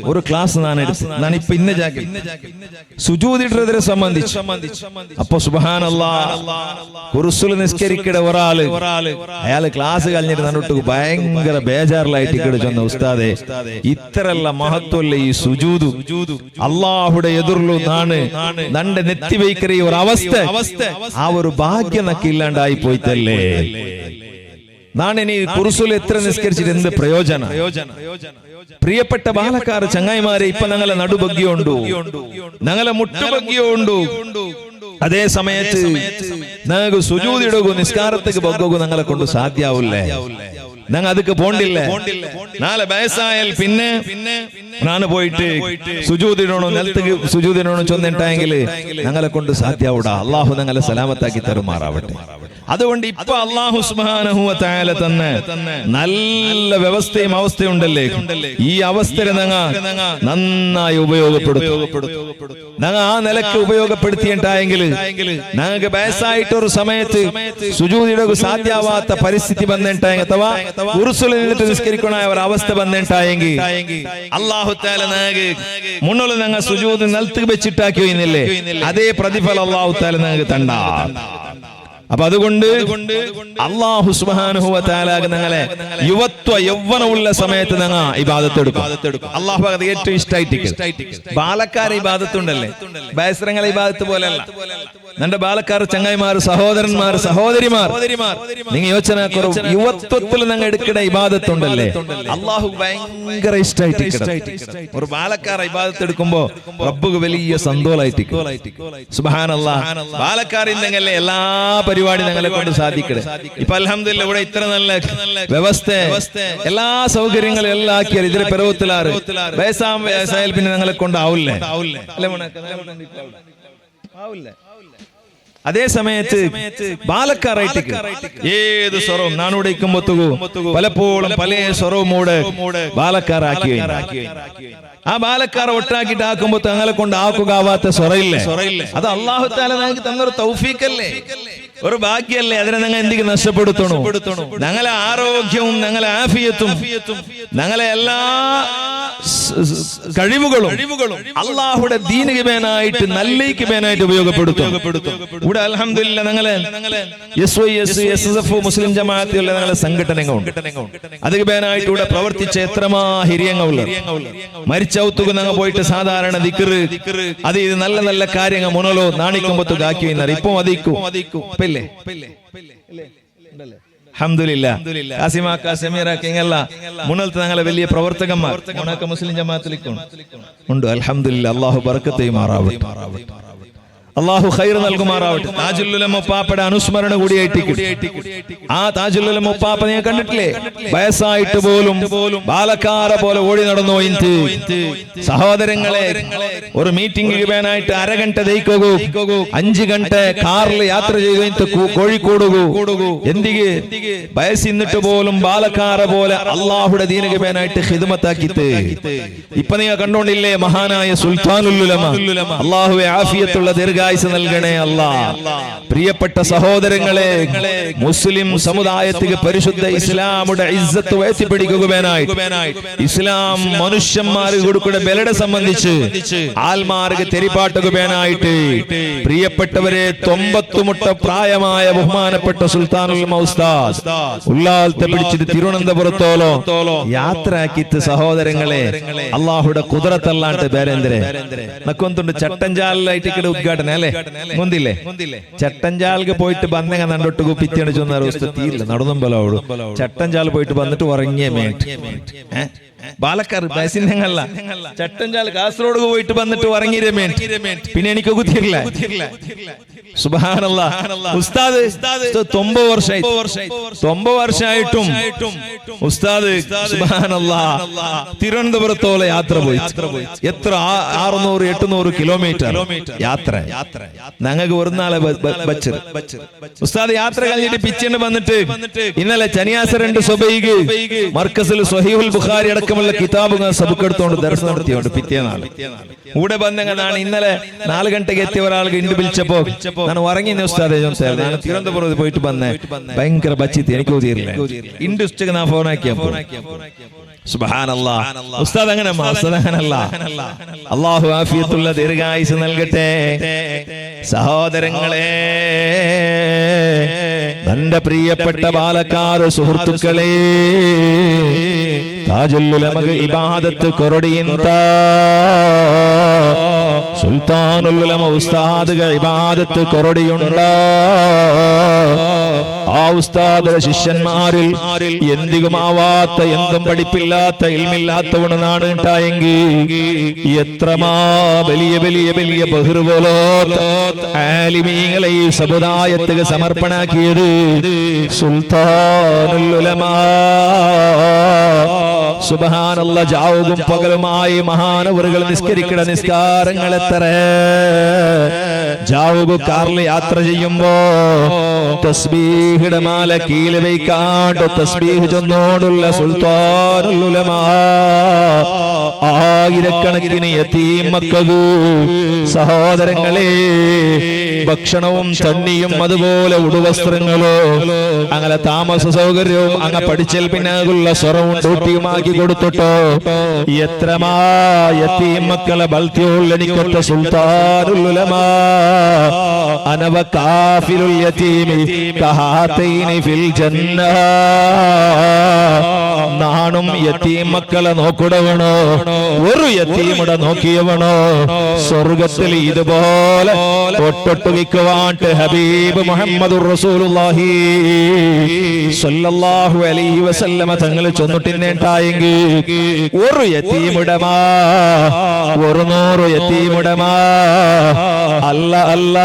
ഒരു ക്ലാസ് ഞാനിപ്പോ ഇന്ന ജാഗൽ സുജൂദിനെ സംബന്ധിച്ച്. അപ്പൊ സുബ്ഹാനല്ലാഹ്, കുർസുൽ നിസ്കരിക്കട ഒരാള് അയാള് ക്ലാസ് കഴിഞ്ഞിട്ട് നന്നോട്ട് ഭയങ്കര ബേജാറിലായിട്ട് ഇവിടെ ചെന്ന ഉസ്താദെ, ഇത്രല്ല മഹത്വല്ല ഈ സുജൂദ്, അള്ളാഹുടെ എതിർലു നാണ് നന്റെ നെത്തി വയ്ക്കറ ഒരു അവസ്ഥ, ആ ഒരു ഭാഗ്യം നക്ക് ഇല്ലാണ്ടായി പോയിട്ടല്ലേ. നാണിനി കുർസുൽ എത്ര നിസ്കരിച്ചിട്ട് എന്ത് പ്രയോജനം? പ്രിയപ്പെട്ട ബാലക്കാർ ചങ്ങായിമാരെ, ഇപ്പൊ ഞങ്ങളെ നടുബഗ്യുണ്ടു, ഞങ്ങളെ മുട്ടുബഗ്യുണ്ടു. അതേ സമയത്ത് ഞങ്ങൾക്ക് സുജൂദിടുകു നിസ്കാരത്തേക്ക് ബഗ്ഗു ഞങ്ങളെ കൊണ്ട് സാധ്യാവില്ലേ? ഞങ്ങൾ അതൊക്കെ പോണ്ടില്ലേ? നാളെ വയസ്സായാൽ പിന്നെ ഞാൻ പോയിട്ട് സുജൂദിനോണോ നിലത്തേക്ക് സുജൂദിനോണോ ചൊന്നിട്ടായെങ്കിൽ ഞങ്ങളെ കൊണ്ട് സാധ്യാവൂടാ. അള്ളാഹു ഞങ്ങളെ സലാമത്താക്കി തരുമാറാവട്ടെ. അതുകൊണ്ട് ഇപ്പൊ അല്ലാഹു സുബ്ഹാനഹു വ തആല തന്നെ നല്ല വ്യവസ്ഥയും അവസ്ഥയുണ്ടല്ലേ, ഈ അവസ്ഥയെ നന്നായി ഉപയോഗപ്പെടുത്തും. ഞങ്ങൾ ആ നിലക്ക് ഉപയോഗപ്പെടുത്തിയിട്ടായെങ്കിൽ ഞങ്ങൾക്ക് വയസ്സായിട്ടൊരു സമയത്ത് സുജൂദിയുടെ സാധ്യമാവാത്ത പരിസ്ഥിതി വന്നിട്ടായെങ്കിൽ അഥവാ ഉറുസുലിൽ നിന്നിട്ട് നിസ്കരിക്കണ ഒരു അവസ്ഥ വന്നിട്ടായെങ്കിൽ അല്ലാഹു തആല ഞങ്ങൾക്ക് മുന്നോട്ട് ഞങ്ങൾ സുജൂദ് നിലത്ത് വെച്ചിട്ടാക്കി വരുന്നില്ലേ, അതേ പ്രതിഫലം അല്ലാഹു തആല ഞങ്ങൾക്ക് തണ്ടാ. അപ്പൊ അതുകൊണ്ട് അല്ലാഹു സുബ്ഹാനഹു വ തആല ഞങ്ങളെ യൗവനമുള്ള സമയത്ത് ഞങ്ങൾ ഇബാദത്ത് എടുക്കും. അല്ലാഹു അത് ഏറ്റവും ഇഷ്ടമായിട്ട് ബാലക്കാരെ ഇബാദത്ത് ഉണ്ടല്ലേ, ബയസ്രങ്ങളെ ഇബാദത്ത് പോലെയല്ല. നിന്റെ ബാലക്കാർ ചങ്ങായിമാർ സഹോദരന്മാർ സഹോദരിമാർ നിങ്ങൾ യോചന കുറവ് യുവത്വത്തിൽ ഞങ്ങൾ എടുക്കുന്ന ഇബാദത്ത് ഉണ്ടല്ലേ, അല്ലാഹു ഭയങ്കര ഇഷ്ടമായിട്ട് ഒരു ബാലക്കാർ ഇബാദത്ത് എടുക്കുമ്പോ റബ്ബുക്ക് വലിയ സന്തോഷമായിട്ട്. സുബ്ഹാനല്ലാഹ്, ബാലക്കാരിന്നെങ്കിലേ എല്ലാ പരിപാടി ഞങ്ങളെ കൊണ്ട് സാധിക്കണേ. ഇപ്പൊ അൽഹംദുലില്ലാഹ് ഇവിടെ ഇത്ര നല്ല വ്യവസ്ഥ എല്ലാ സൗകര്യങ്ങളും എല്ലാം ആക്കിയാൽ ഇതിലെ പരുവത്തിലാറ് വയസ്സായാൽ പിന്നെ ഞങ്ങളെ കൊണ്ട് ആവില്ലേ? അതേ സമയത്ത് ബാലക്കാരായിട്ട് ഏത് സ്വരവും നാണുടയ്ക്കുമ്പോ പലപ്പോഴും പല സ്വരവും ബാലക്കാരാക്കി ആ ബാലക്കാരെ ഒട്ടാക്കിട്ട് ആക്കുമ്പോ തങ്ങളെ കൊണ്ട് ആക്കുകാവാത്ത സ്വരയില്ലേ, അത് അല്ലാഹു തആല നമുക്ക് തന്നൊരു തൗഫീഖല്ലേ, ഒരു ഭാഗ്യല്ലേ. അതിനെ ഞങ്ങൾ എന്തെങ്കിലും നഷ്ടപ്പെടുത്തണോ? ഞങ്ങളെ ആരോഗ്യവും ഞങ്ങളെ ആഫിയത്തും ഞങ്ങളെ എല്ലാ കഴിവുകളും അള്ളാഹുടെ ദീനിക്ക് മേനായിട്ട് നല്ലയ്ക്ക് മേനായിട്ട് ഉപയോഗപ്പെടുത്തും. ഇവിടെ അൽഹംദുലില്ലാ ഞങ്ങളെ SYS മുസ്ലിം ജമാഅത്തുകളിലെ ഞങ്ങളെ സംഘടനകളുണ്ട്. അതിന് മേനായിട്ട് ഇവിടെ പ്രവർത്തിച്ച എത്രമാ ഹിരിയങ്ങളുള്ള മരിച്ചൗത്തുക ഞങ്ങൾ പോയിട്ട് സാധാരണ ദിക്റ് അത് ഇത് നല്ല നല്ല കാര്യങ്ങൾ മുനലോ നാണിക്കുമ്പോ കാക്കി ഇപ്പൊ അതിക്കും അൽഹംദുലില്ലാ. കാസിമാക്ക സമീറാക്ക ഇങ്ങല്ല മുന്നൽത്തെ ഞങ്ങളെ വലിയ പ്രവർത്തകന്മാർ മുസ്ലിം ജമാഅത്തിലേക്കും ഉണ്ട്. അൽഹംദുലില്ലാ. അല്ലാഹു ബർക്കത്ത് ചെയ്യുമാറാവട്ടെ, അല്ലാഹു ഖൈർ നൽകുമാറാവട്ടെ. താജുൽ ഉലമ ഉപ്പാപ്പയുടെ അനുസ്മരണ കൂടിയായിട്ട് ആ താജുൽ ഉലമ ഉപ്പാപ്പ നിങ്ങൾ കണ്ടിട്ടില്ലേ? വയസ്സായിട്ട് പോലും ബാലക്കാര പോലെ ഓടി നടന്നു. സഹോദരങ്ങളെ, ഒരു മീറ്റിംഗ് വേനായിട്ട് അരഗಂಟೆ ദൈക്കോകൂ 5 ಗಂಟೆ കാറിൽ യാത്ര ചെയ്തു കോഴിക്കോട് എന്തിಗೆ വയസ്സിന്നിട്ട് പോലും ബാലക്കാര പോലെ അള്ളാഹുടെ ദീനിക്ക് വേനായിട്ട് ഖിദ്മത്താക്കിത്ത് ഇപ്പൊ നിങ്ങൾ കണ്ടോണ്ടില്ലേ മഹാനായ സുൽത്താനുൽ ഉലമ. അള്ളാഹുവെ ആഫിയത്തുള്ള ദീർഘ നൽകണേ അല്ലാ. പ്രിയപ്പെട്ട സഹോദരങ്ങളെ, മുസ്ലിം സമുദായത്തിന് പരിശുദ്ധ ഇസ്ലാമുടെ ഇസ്സത്ത് ഉയർത്തിപ്പിടിക്കുകയാനായി ഇസ്ലാം മനുഷ്യന്മാർക്ക് കൊടുക്കുന്ന ബലടെ സംബന്ധിച്ച് ആൽമാർക്ക് തെരിപ്പാട്ടുകയാനായിട്ട് പ്രിയപ്പെട്ടവരെ 90 പ്രായമായ ബഹുമാനപ്പെട്ട സുൽത്താനുൽ ഉസ്താദ് ഉള്ളാലത്തെ പിടിച്ചിട്ട് തിരുവനന്തപുരത്തോലോ യാത്രയാക്കിത്ത് സഹോദരങ്ങളെ അള്ളാഹുടെ കുദറത്തല്ലാണ്ട് ബേരെന്തരെ നക്കൊന്തുണ്ട് ചട്ടഞ്ചാലായിട്ട് ഉദ്ഘാടനം അല്ലേ മുന്തില്ലേ ചട്ടഞ്ചാൽക്ക് പോയിട്ട് ബന്ധങ്ങ നണ്ടൊട്ട് പിറ്റേണ് ചൊന്ന അവസ്ഥ തീരില്ല നടന്നുമ്പോളോടും ചട്ടഞ്ചാൽ പോയിട്ട് വന്നിട്ട് ഉറങ്ങിയ ബാലക്കാർ ബസിനങ്ങല്ല ചട്ടഞ്ചാൽ കാസർഗോഡ് പോയിട്ട് വന്നിട്ട് ഉറങ്ങിയ പിന്നെ എനിക്ക് കുത്തിരില്ല. സുബ്ഹാനല്ലാഹ്. ഉസ്താദ് 90 വർഷമായിട്ടും ഉസ്താദ് സുബ്ഹാനല്ലാഹ് തിരുവനന്തപുരത്തോളം യാത്ര പോയി. എത്ര 600-800 കിലോമീറ്റർ യാത്ര. ഞങ്ങൾക്ക് ഒരു നാളെ ഉസ്താദ് യാത്ര കഴിഞ്ഞിട്ട് പിച്ചേണ്ട് വന്നിട്ട് ഇന്നലെ ചനിയാസ 2 സുബൈക്ക് മർക്കസിൽ സ്വഹീഹുൽ ബുഖാരി അടക്കമുള്ള കിതാബുകൾ സബുക്കെടുത്തോണ്ട് ദർശനം നടത്തിയോണ്ട് പിറ്റേന്നാൾ ഇവിടെ ബന്ധങ്ങളാണ്. ഇന്നലെ 4 ഗಂಟೆಗೆ എത്തിയ ഒരാൾക്ക് ഇണ്ട് വിളിച്ചപ്പോ ನಾನು ഉറങ്ങി ഉസ്താദേ ನಾನು തിരുവനന്തപുരത്ത് പോയിട്ട് വന്നേ ഭയങ്കര ബച്ചിത്തി എനിക്ക് തീരില്ല ഇണ്ട് ഉച്ചക്ക് ഞാൻ ഫോൺ ആക്കിയപ്പോ സുബ്ഹാനല്ലാഹ്. ഉസ്താദ് അങ്ങനെ അങ്ങനല്ല. അല്ലാഹു ആഫിയത്തുള്ള ദീർഘായുസ് നൽകട്ടെ. സഹോദരങ്ങളെ, തന്റെ പ്രിയപ്പെട്ട ബാലക്കാർ സുഹൃത്തുക്കളെ, താജുൽ ഉലമക്ക് ഇബാദത്ത് കൊറടിയന്ത സുൽത്താനുൽ ഉലമ ഉസ്താദ് ഇബാദത്ത് കൊറടിയുണ്ട. ആ ഉസ്താദുടെ ശിഷ്യന്മാരിൽ എന്തികുമാവാത്ത എന്തും പഠിപ്പില്ലാത്ത ഇൽമില്ലാത്തവണെന്നാണ് ഉണ്ടായെങ്കിൽ എത്രമാ വലിയ വലിയ വലിയ ബഹിർവലോ ആലിമീങ്ങളെ ഈ സമുദായത്തിന് സമർപ്പണാക്കിയത് സുൽത്താനുൽ ഉലമ. സുബ്ഹാനല്ലാഹ്. ജാവുകും പകലുമായി മഹാനവറുകൾ നിസ്കരിക്കുന്ന നിസ്കാരങ്ങൾ എത്ര. ജാവുകു കാറിൽ യാത്ര ചെയ്യുമ്പോ തസ്ബീഹിടെ മാല കീഴിൽ വയ്ക്കാണ്ട് തസ്ബീഹ് ചൊന്നോടുള്ള സുൽത്താനുൽ ഉലമ. ആയിരക്കണക്കിന് യതീം മക്കൾക്ക് സഹോദരങ്ങളെ ഭക്ഷണവും തണ്ണിയും അതുപോലെ ഉടുവസ്ത്രങ്ങളോ അങ്ങനെ താമസ സൗകര്യവും അങ്ങ് പഠിച്ചൽ പിന്നാകുള്ള സ്വറവും ഡ്യൂട്ടിയുമാക്കി കൊടുത്തിട്ടോ എത്രമാ യതീം മക്കളെ ബൽത്തിയോളെനിക്കൊറ്റ സുൽത്താനുൽ ഉലമ. അനവ കാഫിലുൽ യതീമി കഹാതൈനി ഫിൽ ജന്ന. നാണും യതീം മക്കളെ നോക്കിടവണോ, ഒരു യതീമുടെ നോക്കിയവണോ സ്വർഗത്തിൽ ഇതുപോലെ ഒട്ടൊട്ടുകിക്കുവാണ്ട് ഹബീബ് മുഹമ്മദുർ റസൂലുള്ളാഹി സ്വല്ലല്ലാഹു അലൈഹി വസല്ലമ തങ്ങൾ ചൊന്നിട്ടിണ്ടായെങ്കിൽ ഒരു യതീമുടമാ 100 യതീമുടമാ അല്ല അല്ല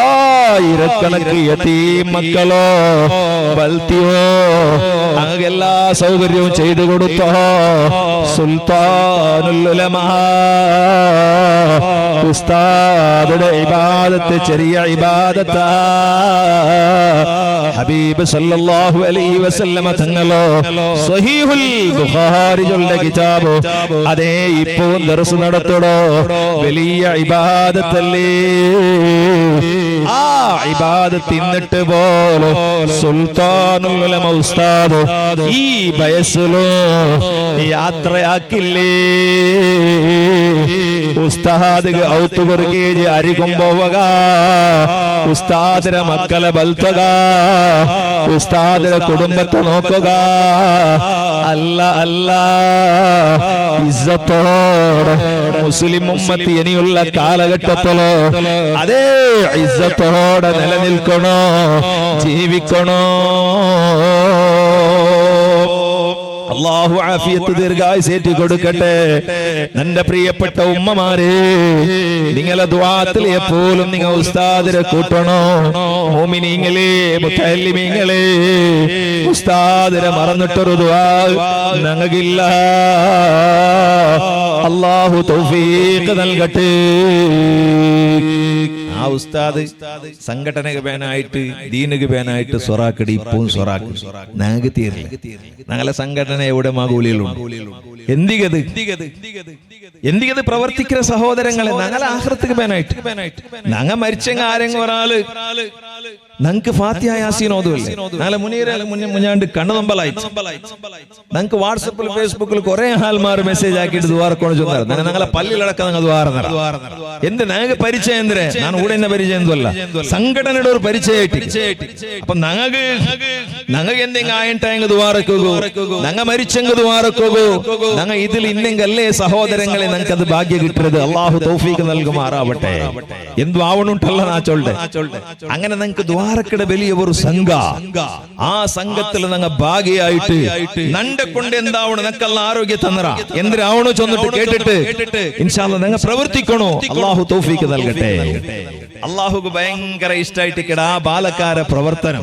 ആയിരക്കണക്ക് യതീം മക്കളോ ബൽത്തിയോ അങ്ങ് എല്ലാ സൗകര്യവും ചെയ്തു കൊടുത്തോ. സുൽത്താനുൽ ഉലമാ, ഉസ്താദുടെ ഇബാദത്ത് ചെറിയ ഇബാദത്താ. ഹബീബ് സല്ലല്ലാഹു അലൈഹി വസല്ലമ തങ്ങളോ സ്വഹീഹുൽ ബുഖാരിയുടെ കിതാബ് അതേ ഇപ്പോ ദർസ് നടത്തടോ, വലിയ ഇബാദത്തല്ലേ. ആ ഇബാദത്ത് ഇന്നിട്ട് പോലെ സുൽത്താനുൽ ഉലമ ഉസ്താദ് ഈ വയസ്സിലോ യാത്രയാക്കില്ലേ. ഉസ്താദ് ഔത്തുപുറകേജ് അരികൊമ്പോവക, ഉസ്താദിന്റെ മക്കളെ ബൽത്തുക, ഉസ്താദിന്റെ കുടുംബത്തെ നോക്കുക. അല്ല അല്ല, ഇസ്സത്തോടെ മുസ്ലിം ഉമ്മത്ത് ഇനിയുള്ള കാലഘട്ടത്തിലോ അതേ ഇസ്സത്തോടെ നിലനിൽക്കണോ, ജീവിക്കണോ. അല്ലാഹു ആഫിയത്ത് ദീർഘായുസ്സേറ്റി കൊടുക്കട്ടെ. എന്റെ പ്രിയപ്പെട്ട ഉമ്മമാരെ, നിങ്ങളെ ദുആത്തിൽ എപ്പോഴും നിങ്ങൾ ഉസ്താദിനെ കൂട്ടണോ. മുഅ്മിനീങ്ങളെ, മുതഅല്ലിമീങ്ങളെ, ഉസ്താദിനെ മറന്നിട്ടൊരു ദുആ ഞങ്ങൾക്കില്ല. അല്ലാഹു തൗഫീഖ് നൽകട്ടെ. ആ ഉസ്താദ് സംഘടനക്ക് പേനായിട്ട് ദീനക്ക് പേനായിട്ട് സൊറാക്കടി ഇപ്പവും സൊറാക്ക് ഞങ്ങൾക്ക് തീരില്ല. ഞങ്ങളെ സംഘടന എവിടെ മാകൂലിയിലുണ്ട്. എന്തികത് പ്രവർത്തിക്കുന്ന സഹോദരങ്ങളെ, ഞങ്ങളെ ആഖിറത്ത്ക്ക് പേനായിട്ട് ഞങ്ങൾ മരിച്ചെങ്കിൽ ആരെങ്കിലും ഒരാള് ഞങ്ങൾക്ക് ഫാത്തിഹ യാസീൻ ഓതുവല്ലേ, നാളെ മുന്നാണ്ട് കണ്ണുനമ്പലായി. ഞങ്ങൾക്ക് വാട്സപ്പിൽ ഫേസ്ബുക്കിൽ കുറെ ആൾമാർ മെസ്സേജ് ആക്കിയിട്ട് ദ്വാരക്കോണ് ചൊന്നാറ്. ഞങ്ങളെ പള്ളിയിലടക്കം ഞങ്ങൾ ദ്വാരം എന്ത് ഞങ്ങൾക്ക് പരിചയം എന്തിനെ, ഞാൻ കൂടെ എന്നെ പരിചയം എന്തല്ല, സംഘടനയുടെ ഒരു പരിചയമായിട്ട്. അപ്പൊ ഞങ്ങൾക്ക് എന്തെങ്കിലും ആയിട്ടെങ്കിൽ ദ്വാരക്കോ, ഞങ്ങൾ മരിച്ചെങ്കിൽ ദ്വാരക്കോ, ഞങ്ങൾ ഇതിൽ ഇന്നെങ്കല്ലേ സഹോദരങ്ങളെ ഞങ്ങൾക്ക് അത് ഭാഗ്യം കിട്ടരുത്. അള്ളാഹു തൗഫീഖ് നൽകുമാറാവട്ടെ. എന്തു ആവണുണ്ടല്ല നാ ചൊല്ലെ. അങ്ങനെ ഞങ്ങൾക്ക് ദ്വാരക്കയുടെ വലിയ ഒരു സംഘ, ആ സംഘത്തിൽ ഞങ്ങൾ ഭാഗ്യമായിട്ട് നണ്ടെ കൊണ്ട് എന്താവണം, ഞങ്ങൾക്കുള്ള ആരോഗ്യം തന്നറ എന്തിനാവണോ ചൊന്നിട്ട് കേട്ടിട്ട് ഇൻഷാ അല്ലാഹ് ഞങ്ങൾ പ്രവർത്തിക്കണോ. അള്ളാഹു തൗഫീഖ് നൽകട്ടെ. അള്ളാഹുക്ക് ഭയങ്കര ഇഷ്ടായിട്ട് കിടാ ബാലക്കാര പ്രവർത്തനം.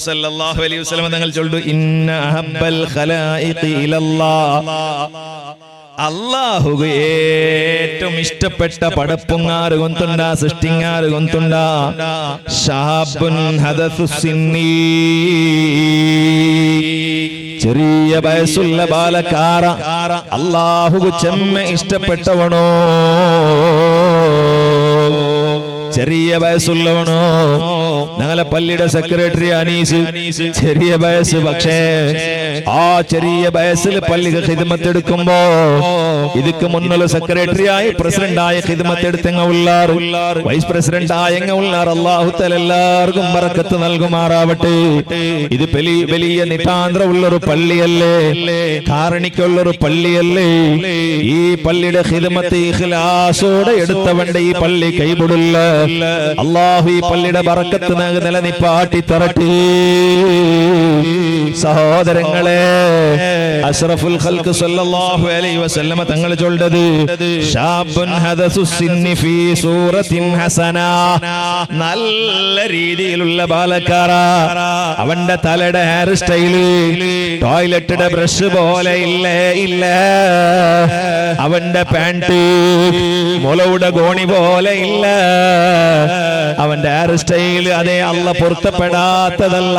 സല്ലല്ലാഹു അലൈഹി വസല്ലം തങ്ങൾ ചൊല്ലു, ഇന്ന അഹബ്ബൽ ഖലായിഖി ഇലല്ലാഹ്, അല്ലാഹുക്ക് ഏറ്റവും ഇഷ്ടപ്പെട്ട പടപ്പുങ്ങാറ് കൊന്തുണ്ട, സൃഷ്ടിങ്ങാറ് കൊന്തുണ്ട ശാബുൻ ഹദസുസിന്നി, ചെറിയ വയസ്സുള്ള ബാലക്കാര അല്ലാഹുക്ക് ചെമ്മ ഇഷ്ടപ്പെട്ടവണോ. ചെറിയ വയസ്സുള്ളവണോ. ഞങ്ങളെ പള്ളിയുടെ സെക്രട്ടറി അനീസ് ചെറിയ വയസ്സ്, പക്ഷേ ആ ചെറിയ വയസ്സിൽ പള്ളിക്ക് ഖിദ്മത്ത് എടുക്കുമ്പോ ഇതിക്ക് മുന്നുള്ള സെക്രട്ടറി ആയി പ്രസിഡന്റ് ആയ ഖിദ്മത്ത് എടുത്തെങ്ങ ഉള്ളാർ, വൈസ് പ്രസിഡന്റ് ആയെങ്ങ ഉള്ളാർ. അല്ലാഹു തആല എല്ലാവർക്കും ബറക്കത്ത് നൽകുമാറാവട്ടെ. ഇത് വലിയ നിതാന്ത്രമുള്ളൊരു പള്ളിയല്ലേ, കാരണിക്കുള്ളൊരു പള്ളിയല്ലേ. ഈ പള്ളിയുടെ ഖിദ്മത്ത് ഇഖ്ലാസോടെ എടുത്തവന്റെ ഈ പള്ളി കൈവിടില്ല. അല്ലാഹു ഈ പള്ളിയുടെ ബറക്കത്ത് നിലനിപ്പാട്ടി തരട്ടെ. സഹോദരങ്ങളെ, അഷ്റഫുൽ ഖൽഖ് സല്ലല്ലാഹു അലൈഹി വസല്ലമ തങ്ങൾ ചൊല്ലത്, ശാബുൻ ഹദസുസിന്നി ഫീ സൂറത്തിൻ ഹസന, നല്ല രീതിയിലുള്ള ബാലക്കാര. അവന്റെ തലയുടെ ഹെയർ സ്റ്റൈല് ടോയ്ലറ്റിന്റെ ബ്രഷ് പോലെ ഇല്ല. അവന്റെ പാന്റ് മുളയുടെ ഗോണി പോലെ ഇല്ല. അവന്റെ ഹെയർ സ്റ്റൈൽ അതേ അല്ല പൊരുത്തപ്പെടാത്തതല്ല.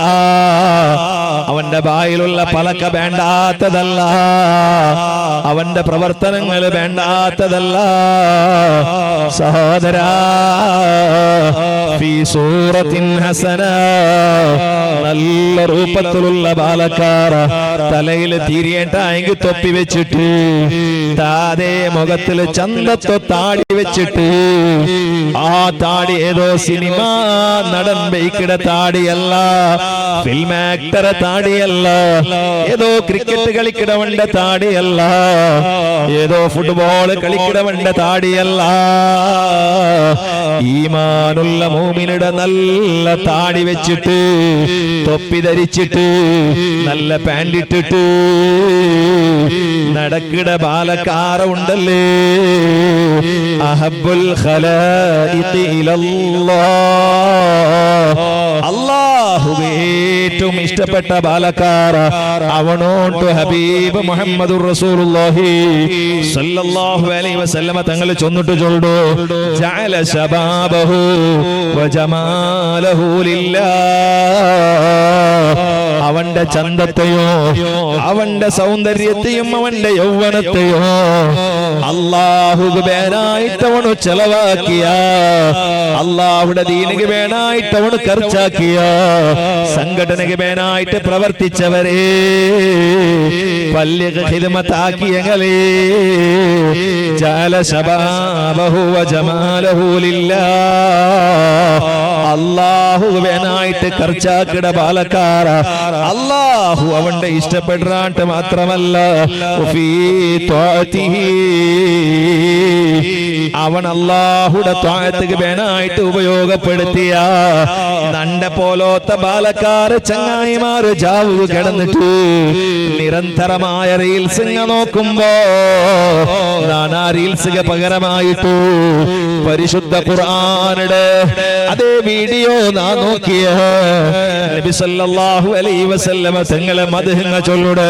അവന്റെ വായിലുള്ള പലക വേണ്ടാത്തതല്ല. അവന്റെ പ്രവർത്തനങ്ങൾ വേണ്ടാത്തതല്ല. സഹോദരാ, ഫീ സൂറത്തിൻ ഹസന, നല്ല രൂപത്തിലുള്ള ബാലക്കാര, തലയിൽ തീരിയേട്ടായെങ്കിൽ തൊപ്പി വെച്ചിട്ട്, താതെ മുഖത്തിൽ ചന്തത്തോ താടി വെച്ചിട്ട്, ആ താടി ഏതോ സിനിമ നടൻ ബൈക്കിടെ താടിയല്ല, ഫിലിം ആക്ടറെ താടിയല്ല, ഏതോ ക്രിക്കറ്റ് കളിക്കിടവന്റെ താടിയല്ല, ഏതോ ഫുട്ബോൾ കളിക്കിടവന്റെ താടിയല്ല. ഈമാനുള്ള മോമിനുടെ നല്ല താടി വെച്ചിട്ട്, തൊപ്പി ധരിച്ചിട്ട്, നല്ല പാന്റ് ഇട്ടിട്ട് നടക്കിട ബാലക്കാര ഉണ്ടല്ലേ. അഹബ്ബുൽ ഖലായിഖി ഇലല്ലാഹ്, അല്ലാഹ് അല്ലാഹുവേ ഏറ്റവും ഇഷ്ടപ്പെട്ട ബാലക്കാര അവനോട്ട് ഹബീബ് മുഹമ്മദുർ റസൂലുള്ളാഹി സ്വല്ലല്ലാഹു അലൈഹി വസല്ലമ തങ്ങൾ ചൊന്നിട്ട് ചൊല്ലു ജഅല ശബാബഹു വജമാലഹു ലില്ലാഹ് അവന്റെ ചന്തത്തെയോ അവന്റെ സൗന്ദര്യത്തെയും അവന്റെ യൗവനത്തെയോ അല്ലാഹുവിന് വേനായിട്ട് അവന് ചെലവാക്കിയ അല്ലാഹുവിന്റെ ദീനിന് വേനായിട്ട് അവന് ഖർച്ചാക്കിയ സംഘടനയ്ക്ക് വേനായിട്ട് പ്രവർത്തിച്ചവരെ പല്ലിക ഖിദ്മത്താക്കിയങ്ങളെ ജഅല ശബാബഹു വജമാലഹു ലില്ലാഹ് അല്ലാഹുവിന് വേനായിട്ട് ഖർച്ചാക്കിയ ബാലക്കാര അല്ലാഹു അവന്റെ ഇഷ്ടപ്പെടാണ്ട് മാത്രമല്ല അവൻ അല്ലാഹുടെ ത്വാഅത്തിക്ക് വേനായിട്ട് ഉപയോഗപ്പെടുത്തിയ നന്റെ പോലത്തെ ബാലക്കാര് ചങ്ങായിമാര് ജാവു കിടന്നിട്ട് നിരന്തരമായ റീൽസ് നോക്കുമ്പോ നാനാ റീൽസിന് പകരമായിട്ടു പരിശുദ്ധ ഖുർആനുടെ അതേ വീഡിയോ നാ നോക്കിയ നബി സല്ലല്ലാഹു അലൈഹി വസല്ലമ തങ്ങളെ മദ്ഹ് ചൊല്ലുടെ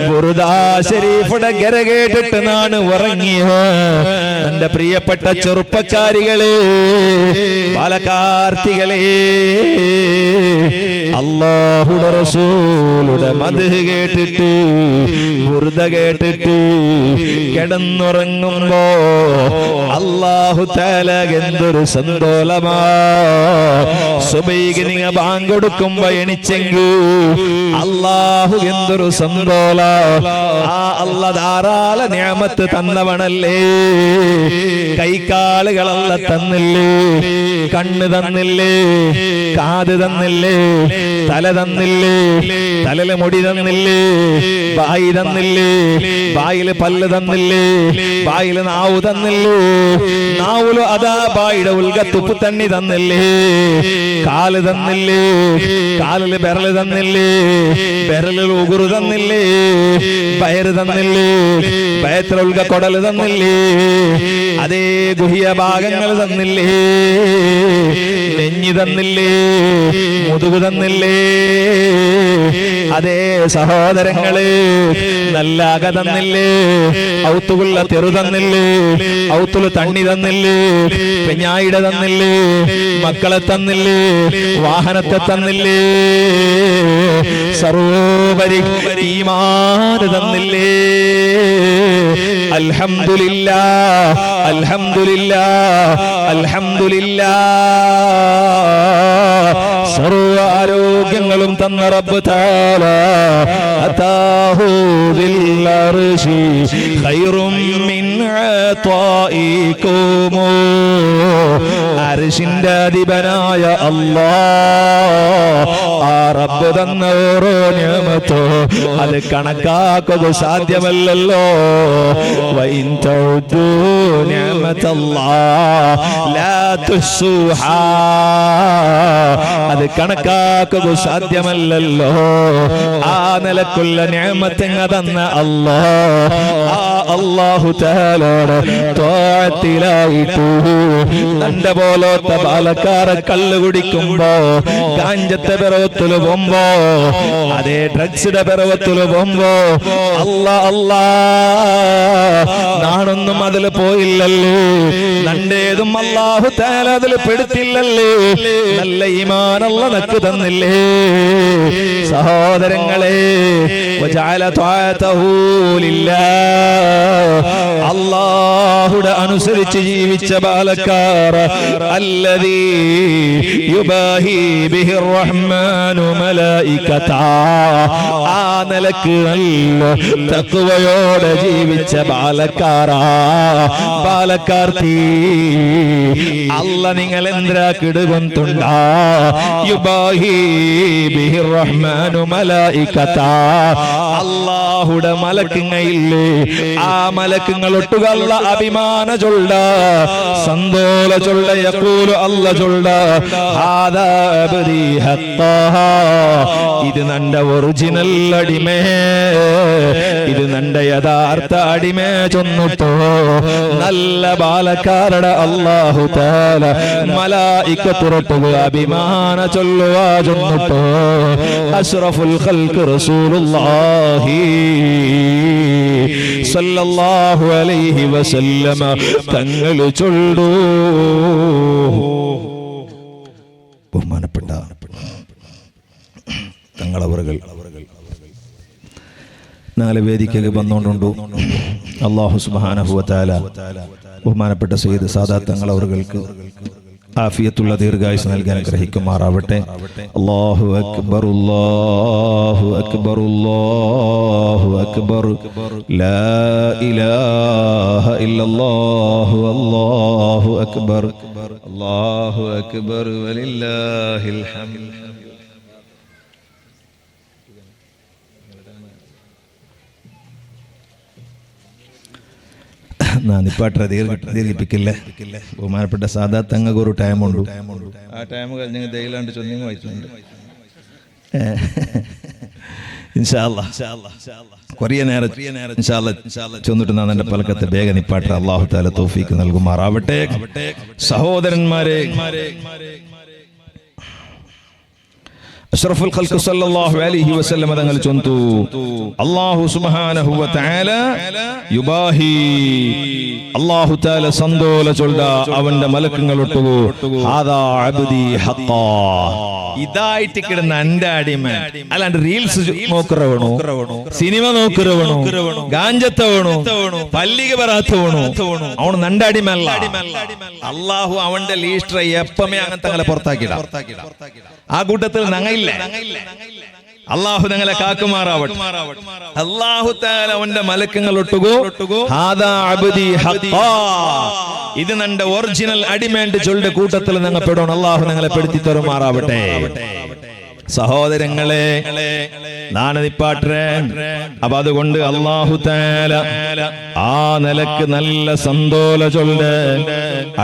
ബുർദാ ശരീഫുടെ ഗര കേട്ടിട്ട് നാണ് ഉറങ്ങിയ എന്റെ പ്രിയപ്പെട്ട ചെറുപ്പക്കാരികളെ ബാലകാർത്തികളെ അല്ലാഹുവിന്റെ റസൂലുടെ മദ്ഹ് കേട്ടിട്ട് ബുർദ കേട്ടിട്ട് കിടന്നുറങ്ങുമ്പോ അല്ലാഹു തആല എന്തൊരു സന്തോഷമാ സുബൈക്ക് നിങ്ങൾ ബാങ്ക് കൊടുക്കുമ്പോ എണിച്ചെങ്കിൽ അല്ലാഹു എന്തൊരു സന്തോഷ ആ അല്ലാഹ് ധാരാള നിഅമത്ത് തന്നവനല്ലേ കൈകാലുകളല്ല തന്നില്ലേ കണ്ണ് തന്നില്ലേ കാത് തന്നില്ലേ തല തന്നില്ലേ തലയിലെ മുടി തന്നില്ലേ ബായി തന്നില്ലേ ബായില് പല്ല് തന്നില്ലേ ബായില് നാവ് തന്നില്ലേ നാവുല് അതാ ബായിയുടെ ഉൽഗത്തുപ്പ് തണ്ണി തന്നില്ലേ കാല് തന്നില്ലേ കാലില് ബെരല് തന്നില്ലേ ബെരലിൽ ഉഗുറു തന്നില്ലേ പയറ് തന്നില്ലേ പയത്ര ഉൽഗ കൊടല് തന്നില്ലേ അതേ ഗുഹ്യ ഭാഗങ്ങൾ തന്നില്ലേ നെഞ്ഞി തന്നില്ലേ മുതുകു തന്നില്ലേ അതേ സഹോദരങ്ങളെ നല്ല അക തന്നില്ലേ ഔത്തുകുള്ള തെറു തന്നില്ലേ ഔത്തുല് തണ്ണി തന്നില്ലേ പെഞ്ഞായിടെ തന്നില്ലേ മക്കളെ തന്നില്ലേ വാഹനത്തെ തന്നില്ലേ സർവോപരി ഈമാൻ തന്നില്ലേ അൽഹംദുലില്ലാഹ് അൽഹംദുലില്ലാഹ് അൽഹംദുലില്ലാഹ് സർവ ആരോഗ്യങ്ങളും തന്ന റബ്ബ് തആല അതാഹു ദിൽ അർശി ഖൈറും മിൻ അതായികും അർശിന്റെ അധിപനായ അല്ലാഹ് ആ റബ്ബ് തന്ന ഓരോ നിഅമത്തോ അത് കണക്കാക്കുക സാധ്യമല്ലല്ലോ വഇൻ തഉദു നിഅമത്തല്ലാഹ് ലാ തുസ്സുഹാ അത് കണക്കാക്കുക സാധ്യമല്ലല്ലോ ആ നിലക്കുള്ള നിഅമത്തിനെ തന്ന അല്ലാഹ് ആ അല്ലാഹു തആലയുടെ ത്വാഅത്തിലായിട്ടു തന്റെ പോലത്തെ ബാലക്കാരെ കള്ള് കുടിക്കുമ്പോ കാഞ്ചത്തെ പർവ്വത്തില് പോകുമ്പോ അതേ ഡ്രഗ്സിന്റെ പർവ്വത്തില് പോകുമ്പോ അല്ലാ നാണൊന്നും അതില് പോയില്ലല്ലേ നന്റേതും അല്ലാഹു തആല അതിൽ പെടുത്തില്ലല്ലേ നല്ല ഈമാൻ അല്ലാഹ് നക്ക് തന്നില്ലേ സഹോദരങ്ങളെ വജഅല ത്വാഅതഹു ലില്ലാഹ് അല്ലാഹുടെ അനുസരിച്ച് ജീവിച്ച ബാലക്കാർ അല്ലദീ യുബാഹി ബിഹി റഹ്മാനു മലായികതാ ആ നിലക്ക് നല്ല തഖ്വയോടെ ജീവിച്ച ബാലക്കാരാ ബാലക്കാർത്തി അല്ലാഹ് നിങ്ങൾ എന്തിനാ കിടുകൊണ്ടുണ്ടാ യുബാഹി ബിഹി റഹ്മാനു മലായികതാ അല്ലാഹുടെ മലക്കുങ്ങളില്ലേ ആ മലക്കുകൾ ഒട്ടുകള്ള അഭിമാന ചൊല്ല സന്തോല ചൊല്ല യഖൂലു അല്ലാഹ് ചൊല്ല ഹാദാ അബ്ദി ഹഖ്ഖാ ഇത് നന്റെ ഒറിജിനൽ അടിമേ ഇത് നന്റെ നന്റെ യഥാർത്ഥ അടിമേ ചൊന്നിട്ടോ നല്ല ബാലക്കാരുടെ അല്ലാഹു തആല മലായികത്തുറട്ടുക അഭിമാന ചൊല്ലുവാ ചൊന്നിട്ടോ അഷ്റഫുൽ ഖൽഖ് റസൂലുള്ളാഹി സല്ലല്ലാഹു അലൈഹി വസല്ലമ തങ്ങൾ ചൊല്ലു. ബഹുമാനപ്പെട്ട തങ്ങളവറുകൾ നാല് വേദിക്കൊക്കെ വന്നുകൊണ്ടുണ്ടു. അല്ലാഹു സുബ്ഹാനഹു വ തആല ബഹുമാനപ്പെട്ട സയ്യിദ് സാദാത്ത് തങ്ങളവറുകൾക്ക് ആഫിയത്തുള്ള ദീർഘായുസ് നൽകാൻ ഗ്രഹിക്കുമാറാവട്ടെ. അല്ലാഹു അക്ബർ അല്ലാഹു അക്ബർ അല്ലാഹു അക്ബർ ലാ ഇലാഹ ഇല്ലല്ലാഹു അല്ലാഹു അക്ബർ അല്ലാഹു അക്ബർ വലില്ലാഹിൽ ഹംദ്. നിപ്പാട്ട ദീർഘിപ്പിക്കില്ലേ. ബഹുമാനപ്പെട്ട സാദാത്ത് തങ്ങൾക്ക് ഒരു ടൈമുണ്ട്. ആ ടൈം കഴിഞ്ഞ് ദൈലാണ്ട് ചൊന്നിങ് വായിച്ചിട്ടുണ്ട്. ഇൻഷാ അല്ലാഹ് കുറേ നേരം ഇൻഷാ അല്ലാഹ് ചൊന്നിട്ട് എന്റെ പലക്കത്തെ വേഗ നിപ്പാട്ട അല്ലാഹു തആല തൗഫീഖ് നൽകുമാറാവട്ടെ. സഹോദരന്മാരെ, അഷ്റഫുൽ ഖൽഖ് സല്ലല്ലാഹു അലൈഹി വസല്ലം തങ്ങൾ ചൊന്തു അല്ലാഹു സുബ്ഹാനഹു വ തആല യുബാഹി അല്ലാഹു തആല സന്തോല ചൊല്ല അവന്റെ മലക്കുകളൊട്ടുകു ഹാദാ അബ്ദി ഹഖാ ഇതായിട്ട് കിടന്ന എന്റെ അടിമ. അല്ലാണ്ട് റീൽസ് നോക്കറവണോ, സിനിമ നോക്കറവണോ, ഗാഞ്ചത്തവണോ, പല്ലിക പറാത്തവണോ, അവണ് നന്റെ അടിമല്ല. അല്ലാഹു അവന്റെ ലീസ്റ്റർ എപ്പമേ അങ്ങനെ തങ്ങളെ പുറത്താക്കിട. ആ കൂട്ടത്തിൽ ഞങ്ങളില്ല. അല്ലാഹു ഞങ്ങളെ കാക്കുമാറാവട്ടെ. അല്ലാഹു തആല അവന്റെ മലക്കുകളൊട്ടുകു ഹാദാ അബ്ദി ഹഖാ ഇത് നന്റെ ഒറിജിനൽ അടിമേന്റെ ചൊല്ലുടെ കൂട്ടത്തിൽ ഞങ്ങൾ പെടണം. അല്ലാഹു ഞങ്ങളെ പെടുത്തി തരുമാറാവട്ടെ. സഹോദരങ്ങളെ, നാണനിപ്പാട്ടേ. അപ്പൊ അതുകൊണ്ട് അല്ലാഹു തആല ആ നിലക്ക് നല്ല സന്തോല ചൊല്ല്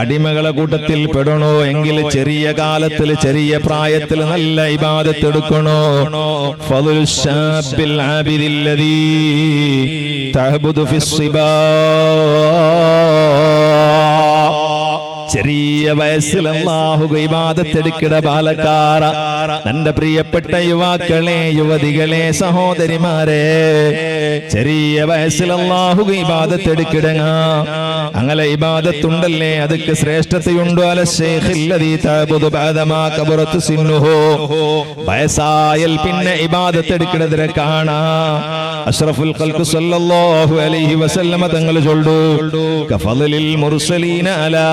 അടിമകളെ കൂട്ടത്തിൽ പെടണോ എങ്കിൽ ചെറിയ കാലത്തിൽ ചെറിയ പ്രായത്തിൽ നല്ല ഇബാദത്ത് എടുക്കണോ. ഫളുൽ ശാബിൽ ആബിദില്ലദീ തഅബുദു ഫിസ്സിബാ ചെറിയ വയസ്സിൽ അല്ലാഹു ഇബാദത്ത് എടുക്കട ബാലക്കാര. തന്റെ പ്രിയപ്പെട്ട യുവാക്കളെ, യുവതികളെ, സഹോദരിമാരെ, ചെറിയ വയസ്സിൽ അല്ലാഹു ഇബാദത്ത് എടുക്കിടങ്ങ. അങ്ങനെ ഇബാദത്തുണ്ടല്ലേ അതൊക്കെ ശ്രേഷ്ഠതയുണ്ടോ. അല ശൈഖില്ലദീ തഅബുദു ബഅദമാ കബറതു സിന്നുഹു വയസ്സായൽ പിന്നെ ഇബാദത്ത് എടുക്കിടതിരെ കാണാ. അഷ്റഫുൽ ഖൽഖ് സല്ലല്ലാഹു അലൈഹി വസല്ലം തങ്ങൾ ചൊല്ലു കഫളിൽ മുർസലീന അലാ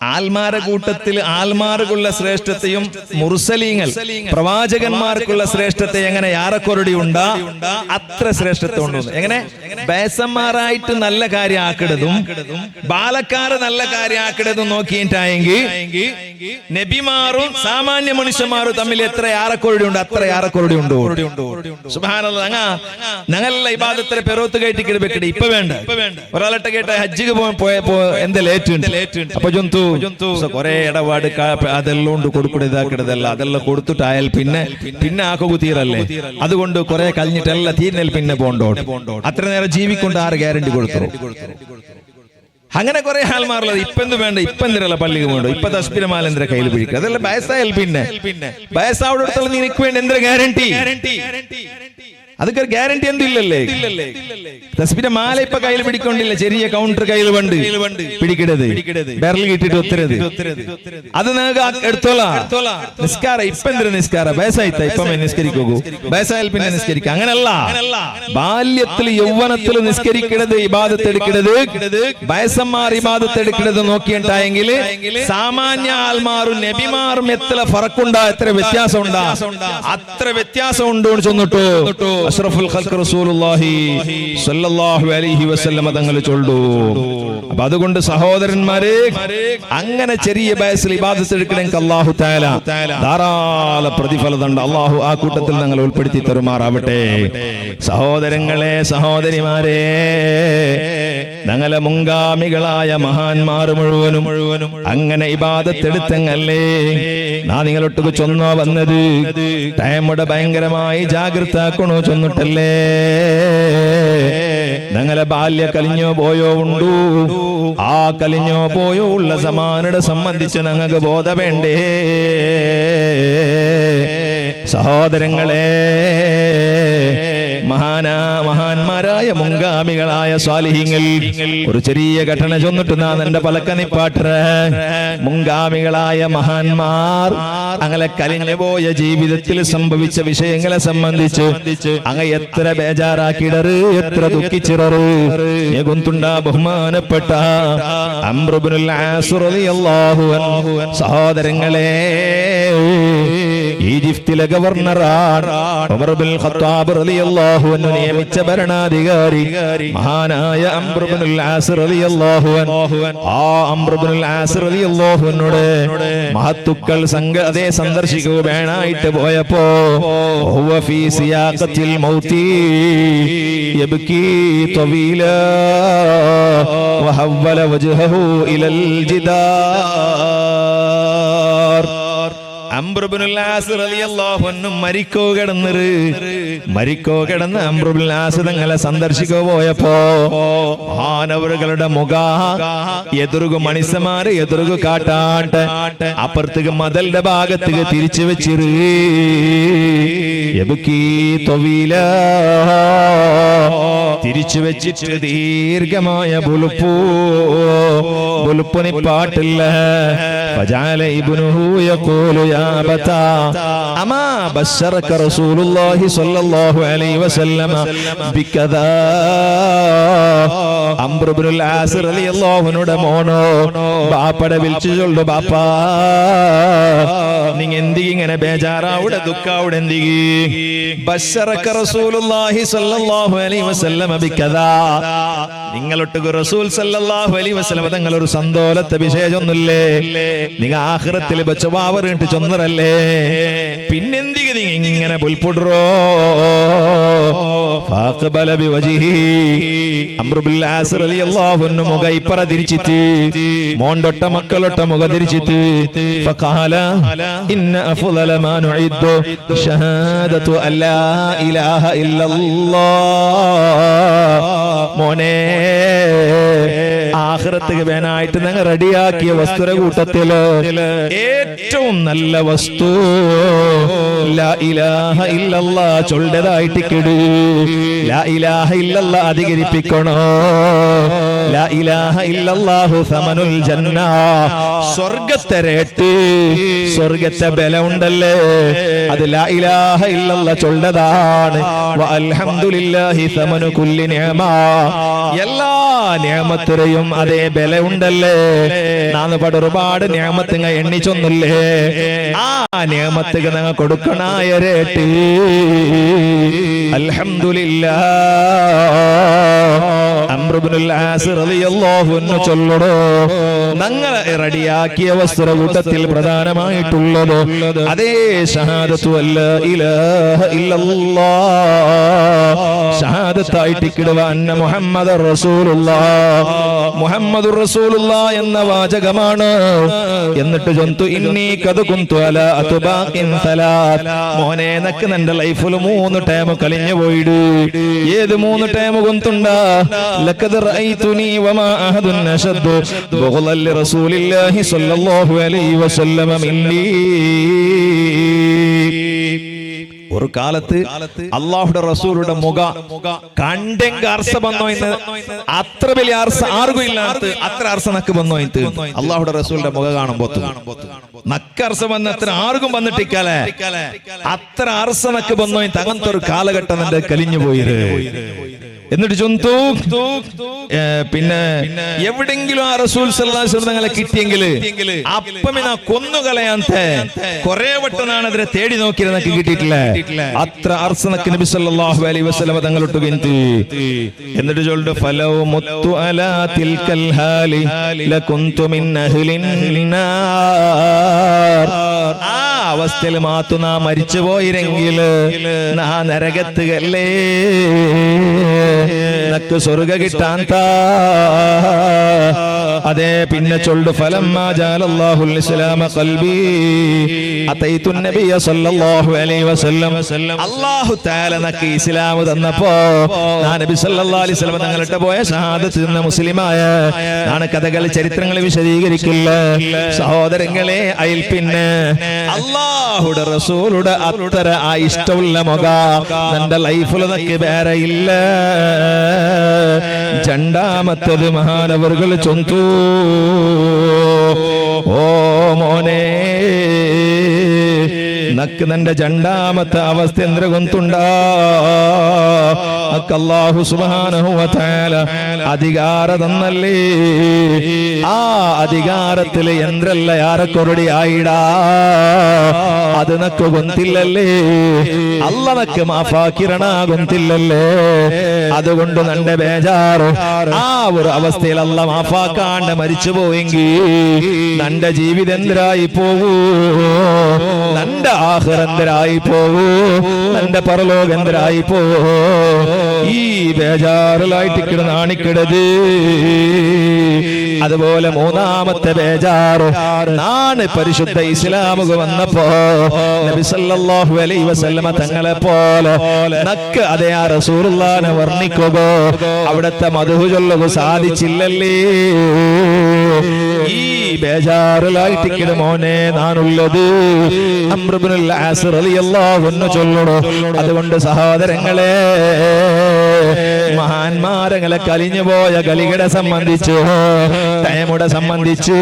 ആൽമാരുടെ കൂട്ടത്തിൽ ആൽമാർക്കുള്ള ശ്രേഷ്ഠതയും മുർസലീങ്ങൾ പ്രവാചകന്മാർക്കുള്ള ശ്രേഷ്ഠത എങ്ങനെ യാറക്കൊരടി ഉണ്ടാ അത്ര ശ്രേഷ്ഠത ഉണ്ടോ. എങ്ങനെ ബേസന്മാരായിട്ട് നല്ല കാര്യം ആക്കിടതും ബാലക്കാര് നല്ല കാര്യം ആക്കിടതും നോക്കിയിട്ടായെങ്കിൽ നബിമാറും സാമാന്യ മനുഷ്യന്മാരും തമ്മിൽ എത്ര യാറക്കൊരടി ഉണ്ട് അത്ര യാറക്കൊരടി ഉണ്ടോ. സുബ്ഹാനല്ലാഹ്. ഞങ്ങളുടെ ഇബാദത്തിലെ പെരോത്ത് കയറ്റിക്കിടಬೇಕಡಿ. ഇപ്പൊ വേണ്ട. ഒരാളട്ടെ കേട്ട ഹജ്ജിക്ക് പോയപ്പോ എന്താ ലേറ്റ് ഉണ്ട്. അപ്പൊ ജന്തു കൊറേ ഇടപാട് അതെല്ലാം ഉണ്ട് കൊടുക്കൂടെ ഇതാക്കിടതല്ല. അതെല്ലാം കൊടുത്തിട്ടായാൽ പിന്നെ ആക്കു തീരല്ലേ. അതുകൊണ്ട് കുറെ കഴിഞ്ഞിട്ടെല്ലാം തീരുന്നതിൽ പിന്നെ പോണ്ടോ. അത്ര നേരം ജീവിക്കൊണ്ട് ആറ് ഗ്യാരണ്ടി കൊടുത്തു. അങ്ങനെ കുറെ ആൾമാറുള്ളത്. ഇപ്പൊ എന്ത് വേണ്ട, ഇപ്പൊ എന്തിനല്ല പള്ളിക്ക് വേണ്ടോ, ഇപ്പൊ തസ്ബിരമാല കയ്യിൽ പിടിക്കുക. അതെല്ലാം ബയസായാൽ പിന്നെ ബയസാവുന്നിടത്തോളം നിനക്ക് വേണ്ട എന്തൊരു ഗ്യാരണ്ടി. അതൊക്കെ ഗ്യാരണ്ടി എന്തില്ലല്ലേ. തസ്ബീന്റെ മാല ഇപ്പൊ കയ്യിൽ പിടിക്കൊണ്ടില്ല, ചെറിയ കൗണ്ടർ കയ്യിൽ വണ്ട് പിടിക്കരുത്, ബെറൽ കിട്ടിട്ട് ഒത്തരുത്. അത് നിങ്ങൾക്ക് എടുത്തോളാം. നിസ്കാര ഇപ്പൊ എന്തൊരു നിസ്കാര ബയസായിത്ത ഇപ്പൊ നിസ്കരിക്കൂ, ബയസായാൽ പിന്നെ നിസ്കരിക്കുക. അങ്ങനല്ല. ബാല്യത്തിൽ യൗവനത്തിൽ നിസ്കരിക്കരുത്, ഇബാദത്ത് എടുക്കരുത്. ബയസന്മാർ ഇബാദത്ത് എടുക്കരുത് നോക്കിയിട്ടായെങ്കിൽ സാമാന്യ ആൾമാറും നബിമാറും എത്ര ഫറക്കുണ്ടാ, എത്ര വ്യത്യാസം ഉണ്ടാ, അത്ര വ്യത്യാസം ഉണ്ടോ എന്ന് ചൊന്നിട്ടു അഷ്റഫുൽ ഖൽഖ് റസൂലുള്ളാഹി സ്വല്ലല്ലാഹു അലൈഹി വസല്ലം തങ്ങൾ ചൊല്ലു. അപ്പൊ അതുകൊണ്ട് സഹോദരന്മാരെ, അങ്ങനെ ചെറിയ വയസ്സിൽ ഇബാദത്ത് എടുക്കണമെങ്കിൽ അല്ലാഹു തആല ധാരാളം പ്രതിഫലമുണ്ട്. അല്ലാഹു ആ കൂട്ടത്തിൽ ഞങ്ങൾ ഉൾപ്പെടുത്തി തരുമാറാവട്ടെ. സഹോദരങ്ങളെ, സഹോദരിമാരെ, ഞങ്ങളെ മുൻഗാമികളായ മഹാന്മാർ മുഴുവനും അങ്ങനെ ഇബാദത്ത് എടുത്തങ്ങല്ലേ നാ നിങ്ങളൊട്ടുക്ക് ചൊന്നോ വന്നത്. ടൈമുടെ ഭയങ്കരമായി ജാഗ്രത ആക്കണോ ചൊന്നിട്ടല്ലേ. ഞങ്ങളെ ബാല്യ കലിഞ്ഞോ പോയോ ഉണ്ടു. ആ കലിഞ്ഞോ പോയോ ഉള്ള സമാനയുടെ സംബന്ധിച്ച് ഞങ്ങൾക്ക് ബോധ വേണ്ടേ സഹോദരങ്ങളെ. മഹാന്മാരായ മുൻഗാമികളായ സ്വാലിഹീങ്ങൾ ഒരു ചെറിയ ഘടന ചൊന്നിട്ട് നാ എന്റെ പലക്കനിപ്പാട്ട മുൻഗാമികളായ മഹാന്മാർ അങ്ങനെ കലിഞ്ഞു പോയ ജീവിതത്തിൽ സംഭവിച്ച വിഷയങ്ങളെ സംബന്ധിച്ച് അങ്ങ് എത്ര ബേജാറാക്കിടറ്, എത്ര ദുഃഖിച്ചിററ് ഗുന്തുണ്ട. ബഹുമാനപ്പെട്ട അംർ ഇബ്നുൽ ആസ് റളിയല്ലാഹു അൻഹു സഹോദരങ്ങളെ, ഈജിപ്തിലെ ഗവർണറാണ് ഉമർ ഇബ്നുൽ ഖത്താബ് റളിയല്ലാഹു അൻഹു നിയമിച്ച ഭരണാധികാരി മഹാനായ അംർ ഇബ്നുൽ ആസ് റളിയല്ലാഹു അൻഹു. ആ അംർ ഇബ്നുൽ ആസ് റളിയല്ലാഹു അൻഹുടെ മഹത്തുക്കൾ അതേ സന്ദർശിക്കുക വേണായിട്ട് പോയപ്പോ ഹുവ ഫീ സിയാഖത്തിൽ മൗതി യബ്കി തവീലാ വഹവല വജ്ഹഹു ഇലൽ ജിദാർ. അംർ ഇബ്നുൽ ആസ് റളിയല്ലാഹു അൻഹു മരിക്കോ കിടന്ന് അംർ ഇബ്നുൽ ആസ് തങ്ങളെ സന്ദർശിക്കുക പോയപ്പോ മഹാനവറുകളുടെ മുഖ എതിർകു മണിസമാര് എതിർകു കാട്ടാട്ട് അപ്പുറത്തേക്ക് മതലിന്റെ ഭാഗത്തേക്ക് തിരിച്ചു വെച്ചിരു. തിരിച്ചു വെച്ചിട്ട് ദീർഘമായ ബുലുപ്പുനി പാട്ടില്ല. ഫജഅല ഇബ്നുഹു യഖൂലു യാ ബതാ അമാ ബശറക റസൂലുള്ളാഹി സ്വല്ലല്ലാഹു അലൈഹി വസല്ലം ബികദാ. അംർ ഇബ്നുൽ ആസ് റളിയല്ലാഹു അൻഹുടെ മോനോ ബാപ്പടെ വിളിച്ചു ചൊല്ലു, ബാപ്പാ നിങ്ങ എന്തിക്ക് ഇങ്ങനെ ബേജാറാവുടെ ദുഃഖാവുടെ എന്തിക്ക്? ബശറക റസൂലുള്ളാഹി സ്വല്ലല്ലാഹു അലൈഹി വസല്ലം ബികദാ. നിങ്ങളൊട്ടുക്ക് റസൂൽ സല്ലല്ലാഹു അലൈഹി വസല്ലം തങ്ങൾ ഒരു സന്തോലത്തെ വിശേഷമൊന്നുമില്ലേ? നിങ്ങ ആഖിറത്തിൽ ബച്ചവാവറിട്ട് ചൊന്നറല്ലേ, പിന്നെന്തിക്ക് നീ ഇങ്ങനെ പുൽപുടറോ? ഫാഖബല ബിവജിഹി അംർ ഇബ്നുൽ ആസ് റളിയല്ലാഹു അൻഹു മുഖ ഇപ്പറ തിരിച്ചിട്ട് മോണ്ടൊട്ട മക്കളൊട്ട മുഖ തിരിച്ചിട്ട് ഫഖാല ഇന്ന അഫ്ളല മാ നുഇദ്ദു ഷഹാദതു അല്ലാ ഇലാഹ ഇല്ലല്ലാഹ്. മോനെ, ആഖിറത്തിക്ക് വേനായിട്ട് ഞങ്ങൾ റെഡിയാക്കിയ വസ്തുര കൂട്ടത്തില് ഏറ്റവും നല്ല വസ്തു ലാ ഇലാഹ ഇല്ലല്ലാഹ് ചൊല്ലതായിട്ട് കിടു. ലാ ഇലാഹ ഇല്ലല്ലാഹ് അധികരിപ്പിക്കണോ. ലാ ഇലാഹ ഇല്ലല്ലാഹു സമനുൽ ജന്ന. സ്വർഗത്തെ റേറ്റ്, സ്വർഗത്തെ ബലം ഉണ്ടല്ലേ, അത് ലാ ഇലാഹ ഇല്ലല്ലാഹ് ചൊല്ലതാണ്. വ അൽഹംദുലില്ലാഹി സമനു കുല്ലി നിഅമ. എല്ലാ നിഅമത്തിനെയും അതേ ബല ഉണ്ടല്ലേ. നാന്ന് പാട് ഒരുപാട് നിഅമത്തുങ്ങ എണ്ണിച്ചൊന്നില്ലേ. ആ നിഅമത്തുക ഞങ്ങൾ കൊടുക്കണായ റേറ്റ് അൽഹംദുലില്ലാഹ്. അംർ ഇബ്നുൽ ആസ് റളിയല്ലാഹു അൻഹു ചൊല്ലടോ, ഞങ്ങൾ റെഡിയാക്കിയ വസ്ത്ര കൂട്ടത്തിൽ പ്രധാനമായിട്ടുള്ളത് അതേ ഷഹാദത്തു അല്ലാ ഇലാഹ ഇല്ലല്ലാഹ്. ഷഹാദത്തായിട്ട് കിടുവ അന്ന മുഹമ്മദുർ റസൂലുള്ളാഹ്, മുഹമ്മദുർ റസൂലുള്ളാഹ് എന്ന വാചകമാണ്. എന്നിട്ട് ചൊന്തു ഇന്നി ഖദ് കുന്തു അലാ അത്ബാഖിൻ സലാത്ത്. മോനെ, നക്ക് നിന്റെ ലൈഫിൽ 3 ടൈം കളിഞ്ഞു പോയിട്. ഏത് 3 ടൈം കുന്തുണ്ടാ? ലഖദ് റഅയ്തുനി വമാ അഹദുൻ അശദ്ദു ബുഗ്ളൻ ലിറസൂലില്ലാഹി സ്വല്ലല്ലാഹു അലൈഹി വസല്ലം മിന്നീ. ഒരു കാലത്ത് അള്ളാഹുടെ റസൂലുടെ മുഖ കണ്ടെങ്കിൽ അർസ വന്നോ ഇന്ന് അത്ര വലിയ അർസ ആർക്കും ഇല്ലാത്ത അത്ര അർസ നക്ക് വന്നോ ഇന്ന് അള്ളാഹുടെ റസൂലിന്റെ മുഖ കാണുമ്പോ നക്ക് അർസ വന്ന അത്ര ആർക്കും വന്നിട്ടിക്കല്ലേ അത്ര അർസ നക്ക് വന്നോ അങ്ങനത്തെ ഒരു കാലഘട്ടം എന്റെ കലിഞ്ഞു പോയത്. എന്നിട്ട് ചൊന്തു പിന്നെ എവിടെങ്കിലും ആ റസൂൽ സല്ലല്ലാഹു അലൈഹി വസല്ലം തങ്ങളെ കിട്ടിയെങ്കിൽ അപ്പമിനാ കൊന്നുകളയാന്തെ കുറെ വട്ടനാണ് അതിനെ തേടി നോക്കിയത് നക്ക് കിട്ടിയിട്ടില്ല. അത്ര അർസനക്ക് നബി സല്ലല്ലാഹു അലൈഹി വസല്ലം തങ്ങളൊട്ട് ഗിന്തി. എന്നിട്ട് ചൊല്ലുന്നു ഫലൗ മുത്തു അലാ തിൽകൽ ഹാലി ലകുന്തു മിൻ അഹ്ലിൻ നാർ. ആ അവസ്ഥയിൽ മാത്തു നാ മരിച്ചു പോയിരെങ്കിൽ നാ നരകത്തുകല്ലേ, നക്ക് സ്വർഗ കിട്ടാൻ താ. അതെ പിന്നെ ചൊല്ലു ഫലമ്മാ ജഅലല്ലാഹുൽ ഇസ്ലാമ ഖൽബി അതൈതു നബിയ സല്ലല്ലാഹു അലൈഹി വസല്ലം. അല്ലാഹു തആല നക്ക് ഇസ്ലാം തന്നപ്പോ ഞാൻ നബി സല്ലല്ലാഹു അലൈഹി വസല്ലം തങ്ങളുടെ പോയ ഷഹാദത്ത് എന്ന മുസ്ലിമായ ആണ് കഥകൾ ചരിത്രങ്ങൾ വിശദീകരിക്കില്ല സഹോദരങ്ങളെ. അയിൽ പിന്നെ അല്ലാഹുടെ റസൂലുടെ അത്തര ആ ഇഷ്ടമുള്ള മുഖ നിന്റെ ലൈഫിൽ നക്ക് വേറെ ഇല്ല. രണ്ടാമത്തത് മഹാനവറുകൾ ചൊന്തു, ഓ മോനെ നക്ക് നിന്റെ രണ്ടാമത്തെ അവസ്ഥ എന്ത്ര ഗൊന്തുണ്ടാ. അല്ലാഹു സുബ്ഹാനഹു വ തആല അധികാര തന്നല്ലേ. ആ അധികാരത്തിൽ എന്റല്ല ആരെ കൊറടി ആയിടാ അത് നക്ക് ഗൊന്തില്ലല്ലേ. അല്ല നക്ക് മാഫാക്കിരണ ഗൊന്തില്ലല്ലേ. അതുകൊണ്ട് നന്റെ ബേജാറ് ആ ഒരു അവസ്ഥയിൽ അല്ല മാഫാക്കാണ്ട് മരിച്ചു പോയെങ്കിൽ നന്റെ ജീവിതം എന്തരായി പോകൂ, നന്റെ ആഖിറന്തരായി പോകൂ, നന്റെ പരലോകം എന്തരായി പോകൂ. ഈ ബേജാറിലായിട്ട് നാണിക്കിടത്. അതുപോലെ മൂന്നാമത്തെ ബേജാറ് നാണ് പരിശുദ്ധ ഇസ്ലാമുക വന്നപ്പോ നബി സല്ലല്ലാഹു അലൈഹി വസല്ലമ തങ്ങളെ പോലെ നക്ക് അതേ ആ റസൂലുള്ളാഹിനെ വർണ്ണിക്കുക, അവിടുത്തെ മദ്ഹ് ചൊല്ലുക സാധിച്ചില്ലല്ലേ. ഈ ബേജാറിലായിട്ട് മോനെ നാനുള്ളത്. അംർ ഇബ്നുൽ ആസ് റളിയല്ലാഹു അൻഹു ചൊല്ലണോ. അതുകൊണ്ട് സഹോദരങ്ങളെ, മഹാന്മാരങ്ങളെ കലിഞ്ഞു പോയ കലികളെ സംബന്ധിച്ചു ടൈമുടെ സംബന്ധിച്ചു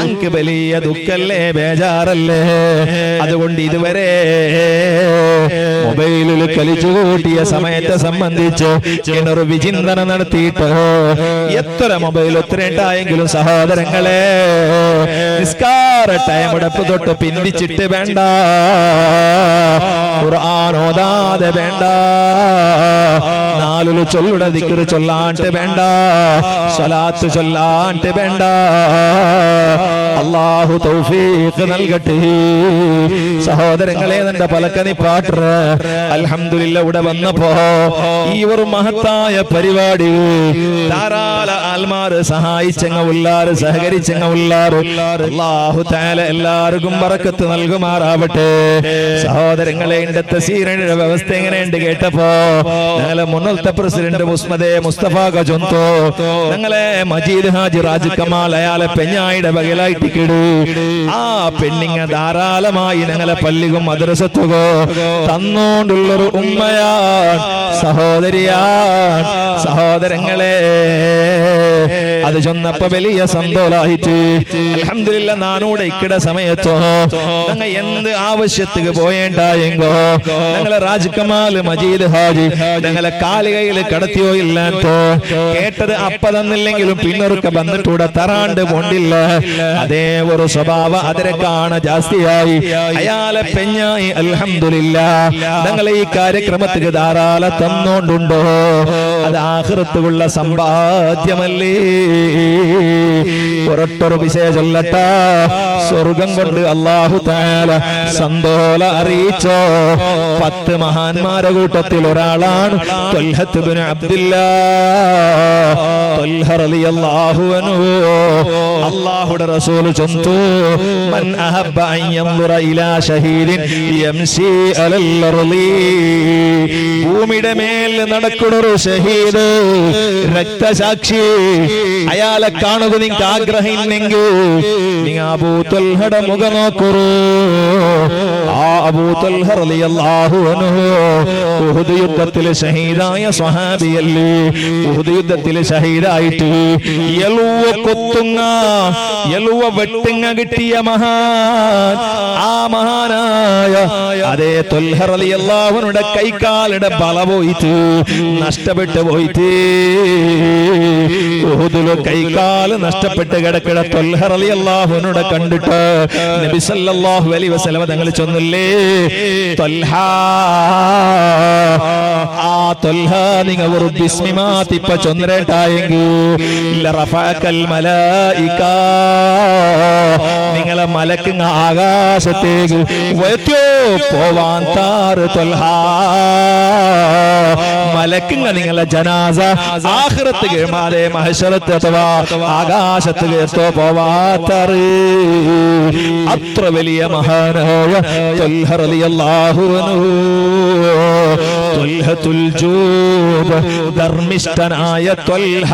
അങ്ക് വലിയ ദുഃഖല്ലേ, ബേജാറല്ലേ. അതുകൊണ്ട് ഇതുവരെ മൊബൈലിൽ കളിച്ചു കൂട്ടിയ സമയത്തെ സംബന്ധിച്ച് എന്നൊരു വിചിന്തനം നടത്തിയിട്ട് എത്ര മൊബൈൽ ഒത്തിരണ്ടായെങ്കിലും സഹോദരങ്ങളെ നിസ്കാര ടൈമുടപ്പ് തൊട്ട് പിന്തിച്ചിട്ട് വേണ്ട, ഖുർആൻ ഓതാതെ വേണ്ട, നാലുല് ചൊല്ലുടെ ദിക്ർ ചൊല്ലാണ്ട് വേണ്ട, സ്വലാത്ത് ചൊല്ലാണ്ട് വേണ്ട. അല്ലാഹു തൗഫീഖ് നൽകട്ടെ. സഹോദരങ്ങളെ നിന്റെ പലക്കനി പാട്ടർ അൽഹംദുലില്ലാ ഇവിടെ വന്നപ്പോ ഈ ഒരു മഹത്തായ പരിപാടി ധാരാളം ആൽമാര് സഹായിച്ചങ്ങ ഉള്ളാറ്, സഹകരിച്ചങ്ങ ഉള്ളാറ്. അല്ലാഹു തആല എല്ലാവർക്കും ബറക്കത്ത് നൽകുമാറാവട്ടെ. സഹോദരങ്ങളെ ഇണ്ടത്തെ സീരയുടെ വ്യവസ്ഥ എങ്ങനെയുണ്ട് കേട്ടപ്പോ ഞങ്ങളെ മുന്നത്തെ പ്രസിഡന്റ് മുസ്തഫ ഗജുന്തോ, ഞങ്ങളെ മജീദ് ഹാജി രാജ് കമാൽ അയാളെ പെഞ്ഞായിയുടെ വകലായിട്ട് കിടു. ആ പെണ്ണിങ്ങ ധാരാളമായി ഞങ്ങളെ പള്ളിക്കും മദ്രസത്തുകോ തന്നോണ്ടുള്ളൊരു ഉമ്മയാണ്, സഹോദരിയാണ്. സഹോദരങ്ങളെ അത് ചൊന്നപ്പോ വലിയ സന്തോഷായിട്ട് അൽഹംദുലില്ലാ നാനൂടെ ഇക്കട സമയത്തോ ഞങ്ങൾ എന്ത് ആവശ്യത്തിന് പോയേണ്ടായെങ്കോ ഞങ്ങളെ രാജ് കമാൽ മജീദ് ഹാജി ഞങ്ങളെ കാലുകയിൽ കടത്തിയോ ഇല്ലാത്തോ കേട്ടത് അപ്പ തന്നില്ലെങ്കിലും പിന്നൊരുക്ക വന്നിട്ടൂടെ തറാണ്ട് കൊണ്ടില്ല. അതേ ഒരു സ്വഭാവം അതിരെ കാണ ജാസ്തിയായി അയാളെ പെഞ്ഞായി അൽഹംദുലില്ലാ ഞങ്ങളെ ഈ കാര്യക്രമത്തിന് ധാരാളം തന്നോണ്ടുണ്ടോ. അത് ആഖിറത്തുള്ള സമ്പാദ്യമല്ലേ. ഒരൊട്ടൊരു വിശേഷമല്ലട്ട, സ്വർഗം കൊണ്ട് അല്ലാഹു തആല സന്തോല അറിയിച്ചോ. 10 മഹാന്മാരുടെ കൂട്ടത്തിൽ ഒരാളാണ് ത്വൽഹത്ത് ഇബ്നു അബ്ദുല്ലാഹ് ത്വൽഹ റളിയല്ലാഹു അൻഹു. അല്ലാഹുവിന്റെ റസൂൽ ചൊന്തു, മൻ അഹബ്ബ അൻ യൻദുറ ഇലാ ഷഹീദിൻ യംശി അലൽ അർളി. ഭൂമിയുടെ മേൽ നടക്കുന്ന ഒരു ഷഹീദ്, രക്തസാക്ഷി, അയാളെ കാണുക നിങ്ങൾക്ക് ആഗ്രഹമില്ലെങ്കിൽ നിങ്ങൾ അബൂ ത്വൽഹയുടെ മുഖം നോക്കൂ. ആ അബൂ ത്വൽഹ റളിയല്ലാഹു അൻഹു ഉഹുദ് യുദ്ധത്തിൽ ഷഹീദായ സ്വഹാബിയല്ലേ. ഉഹുദ് യുദ്ധത്തിൽ ഷഹീദായിട്ട് എലുവ കൊത്തുങ്ങ, എലുവ വെട്ടിങ്ങ കിട്ടിയ മഹാൻ, ആ മഹാനായ അതേ ത്വൽഹ റളിയല്ലാഹു അൻഹുടെ കൈകാലുടെ ബല പോയിട്ട് നഷ്ടപ്പെട്ടു പോയിട്ട് ഉഹുദിലെ കൈകാല് നഷ്ടപ്പെട്ട് കിടക്കണ ത്വൽഹ റളിയല്ലാഹു അൻഹുടെ കണ്ടിട്ട് നബി സല്ലല്ലാഹു അലൈഹി വസല്ലം തങ്ങൾ ചൊന്നില്ലേ, ത്വൽഹ ആ ത്വൽഹ നിങ്ങൾ ഒരു ബിസ്മിമാത്ത് ഇപ്പ ചൊന്നരട്ടായെങ്കിൽ ലറഫഅകൽ മലായിക, നിങ്ങളെ മലക്കുങ്ങ ആകാശത്തേക്ക് വയ്യോ പോവാൻ താറ് ത്വൽഹ, മലക്കുങ്ങ നിങ്ങളെ ജനാസ ആഖിറത്ത് കേമാതെ മഹശറത്ത് അഥവാ ആകാശത്ത് കേട്ടോ പോവാത്തറ്. അത്ര വലിയ മഹാനായ ത്വൽഹ റളിയല്ലാഹു അൻഹു, ത്വൽഹത്തുൽ ജൂദ്, ധർമ്മിഷ്ഠനായ ത്വൽഹ.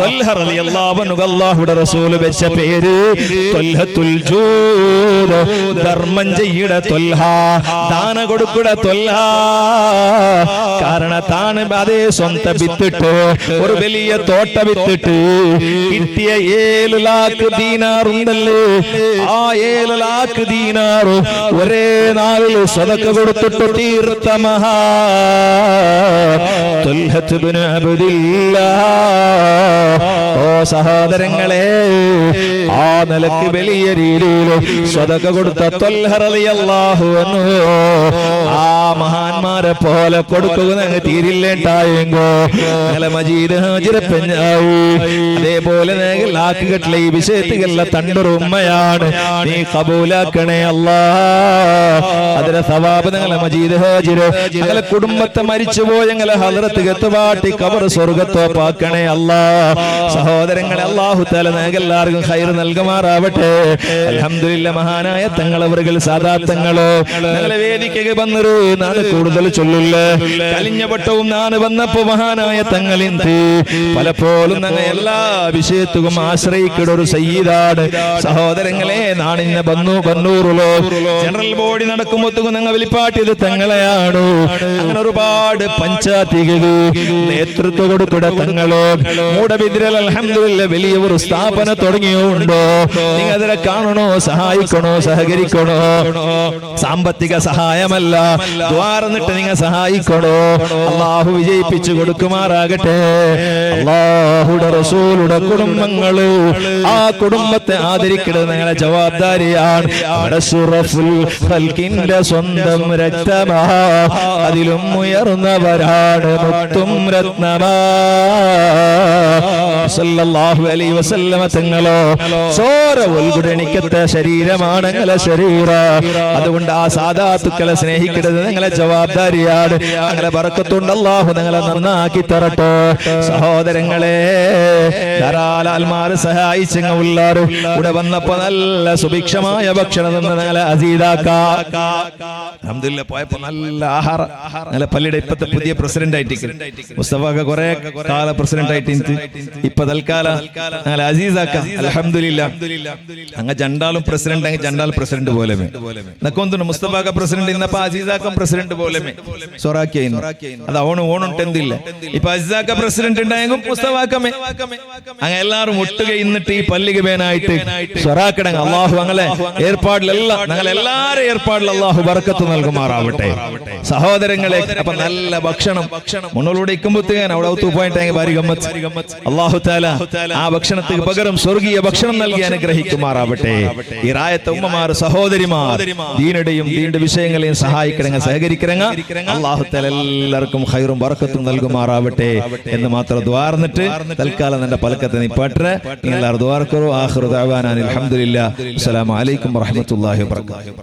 ത്വൽഹ റളിയല്ലാഹു അൻഹു അല്ലാഹുവിന്റെ റസൂൽ വെച്ച പേര് ത്വൽഹത്തുൽ ജൂദ്, ധർമ്മം ചെയ്യട ത്വൽഹ, ദാന കൊടുക്കട ത്വൽഹ. കാരണം താന് അതേ സ്വന്തം വിത്തിട്ട് ഒരു വലിയ തോട്ട വിത്തിട്ട് കിട്ടിയ 7 ലക്ഷം ദീനാറുണ്ടല്ലേ, ആ 7 ലക്ഷം ദീനാറ് ഒരേ നാളിൽ സദഖ കൊടുത്തിട്ട് തീർത്ത മഹാ ത്വൽഹത്ത് ഇബ്നു അബ്ദില്ലാഹ്. ഓ സഹോദരങ്ങളെ, ആ നിലക്ക് വലിയ രീതിയിൽ സദഖ കൊടുത്ത ത്വൽഹ റളിയല്ലാഹു അൻഹു ആ മഹാന്മാരെ പോലെ കൊടുക്കുക തീരില്ലേണ്ടായെങ്കോ മജീദ് ഹാജിറ പെഞ്ഞാവൂ. അതേപോലെ ലാക്കുകെട്ടിലെ ഈ വിഷയത്തിലുള്ള തണ്ടൊരു ഉമ്മയാണ്, നീ കബൂലാക്കണേ അല്ലാ. അതിലെ സവാബ് ഞങ്ങളെ മജീദ് ഹാജിർ ഞങ്ങളെ കുടുംബത്തെ മരിച്ചുപോയ ഞങ്ങളെ ഹദ്റത്ത് ഗത്തുവാട്ടി ഖബർ സ്വർഗ്ഗത്തോപ്പാക്കണേ അല്ലാ. സഹോദരങ്ങളെ, അല്ലാഹു തആല ഞങ്ങൾക്കെല്ലാവർക്കും ഖൈർ നൽകുമാറാവട്ടെ. അൽഹംദുലില്ലാഹ്, മഹാനായ തങ്ങളവറുകൾ സാദാത്തങ്ങളോ ഞങ്ങളെ വേദിക്കಗೆ ಬಂದರು. ನಾನು കൂടുതൽ ചൊല്ലില്ല, കലിഞ്ഞ വട്ടവും ഞാൻ വന്നപ്പോ മഹാനായ തങ്ങളിന്ത് പലപ്പോഴും ഞങ്ങൾ എല്ലാ വിഷയത്തും ആശ്രയിക്കുന്ന ഒരു സയ്യിദാണ്. സഹോദരങ്ങളെ, നാണിന്ന ബന്നൂറുലോ ജനറൽ ബോഡി നടക്കുമ്പോഴത്തേക്കും ഞങ്ങൾ വെളിപ്പാട്ടിയത് തങ്ങളെയാണ്. അങ്ങനെ ഒരുപാട് പഞ്ചായത്തുകൾ നേതൃത്വം കൊടുക്കുന്ന തങ്ങളോ മൂടബിദ്രൽ അൽഹംദുലില്ലാഹ് വലിയ ഒരു സ്ഥാപനം തുടങ്ങിയുണ്ടോ. നിങ്ങൾ അതിനെ കാണണോ, സഹായിക്കണോ, സഹകരിക്കണോ. സാമ്പത്തിക സഹായമല്ല, ദ്വാരന്നിട്ട് നിങ്ങൾ സഹായിക്കണോ. അള്ളാഹു വിജയിപ്പിച്ചു കൊടുക്കുമാറാകട്ടെ. അള്ളാഹുടെ റസൂലുടെ കുടുംബങ്ങള്, ആ കുടുംബത്തെ ആദരിക്കുന്നത് നിങ്ങളെ ജവാബ്ദാരിയാണ്. സ്വന്തം രക്തമാ, അതിലും ഉയർന്നവരാണ് മുത്തും രത്നമാ. സല്ലല്ലാഹു അലൈഹി വസല്ലമ തങ്ങളോ ചോര ഉൽകുടണിക്കത്തെ ശരീരമാണ് നിങ്ങളെ ശരീരം. അതുകൊണ്ട് ആ സാദാത്തുക്കളെ സ്നേഹിക്കുന്നത് നിങ്ങളെ ജവാബ്ദാരിയാണ്. അങ്ങനെ ബറക്കത്തുണ്ട്. അല്ലാഹു നിങ്ങളെ നന്നാക്കി തരട്ടെ. സഹോദരങ്ങളെ, ധാരാളമാര് സഹായിച്ചങ്ങ ഉള്ളാറ് ഇവിടെ വന്നപ്പോ നല്ല സുഭിക്ഷമായ ഭക്ഷണം നിന്ന് നിങ്ങളെ അസീദാക്കാം. അൽഹംദുലില്ലാഹ്, പോയപ്പോ നല്ല ആഹാരം. നല്ല പള്ളിയുടെ ഇപ്പത്തെ പുതിയ പ്രസിഡന്റ് ആയിട്ട് മുസ്തഫാക്ക കുറെ കാല പ്രസിഡന്റ് ആയിട്ട് ഇപ്പൊ തൽക്കാലം നല്ല അസീസാക്കാം. അൽഹംദുലില്ലാഹ്, അങ്ങ് ജണ്ടാലും പ്രസിഡന്റ്, അങ്ങ് ജണ്ടാൽ പ്രസിഡന്റ് പോലെ നക്കൊന്നു മുസ്തഫാക്ക പ്രസിഡന്റ് ഇന്നപ്പോ അസീസാക്കം പ്രസിഡന്റ് പോലെ സൊറാക്കിയ അത് ഓണുണ്ടെന്നില്ല. ഇപ്പൊ അസീസാക്ക പ്രസിഡന്റ് ഉണ്ടായെങ്കിൽ മുസ്തഫാക്കമേ അങ്ങ് എല്ലാവരും ഒട്ടുക ഇന്നിട്ട് ഈ പള്ളിക്ക് പേനായിട്ട് സൊറാക്കിടങ്ങ്. അള്ളാഹു അങ്ങനെ ഏർപ്പാടിലെല്ലാം ഞങ്ങൾ എല്ലാവരും ഏർപ്പാടിൽ അള്ളാഹു ബർക്കത്ത് നൽകുമാറാവട്ടെ. സഹോദരങ്ങളെ, അപ്പൊ നല്ല ഭക്ഷണം മുന്നോട്ട് ഇക്കുമ്പോഴത്തേക്കാൻ അവിടെ പോയിട്ടെങ്കിൽ ഭാരി ഗമ്മത്ത്. അള്ളാഹു തആല ആ ഭക്ഷണത്തിന് പകരം സ്വർഗീയ ഭക്ഷണം നൽകി അനുഗ്രഹിക്കുമാറാവട്ടെ. ഈ റായത്തെ ഉമ്മമാർ, സഹോദരിമാർ ദീനുടെയും ദീന്റെ വിഷയങ്ങളെയും സഹായിക്കണങ്ങ, സഹകരിക്കണങ്ങ. അള്ളാഹു തആല എല്ലാവർക്കും ഖൈറും ബർക്കത്തും നൽകുമാറാവട്ടെ എന്ന് മാത്രം ദ്വാർന്നിട്ട് തൽക്കാലം എന്റെ പലക്കത്തെ നിപ്പാട്ടെ. എല്ലാവരും ദ്വാർക്കറോ. ആഖിറു ദഅവാനാ അൽഹംദുലില്ലാഹ്. അസ്സലാമു അലൈക്കും വറഹ്മത്തുള്ളാഹി വബറകാതുഹു.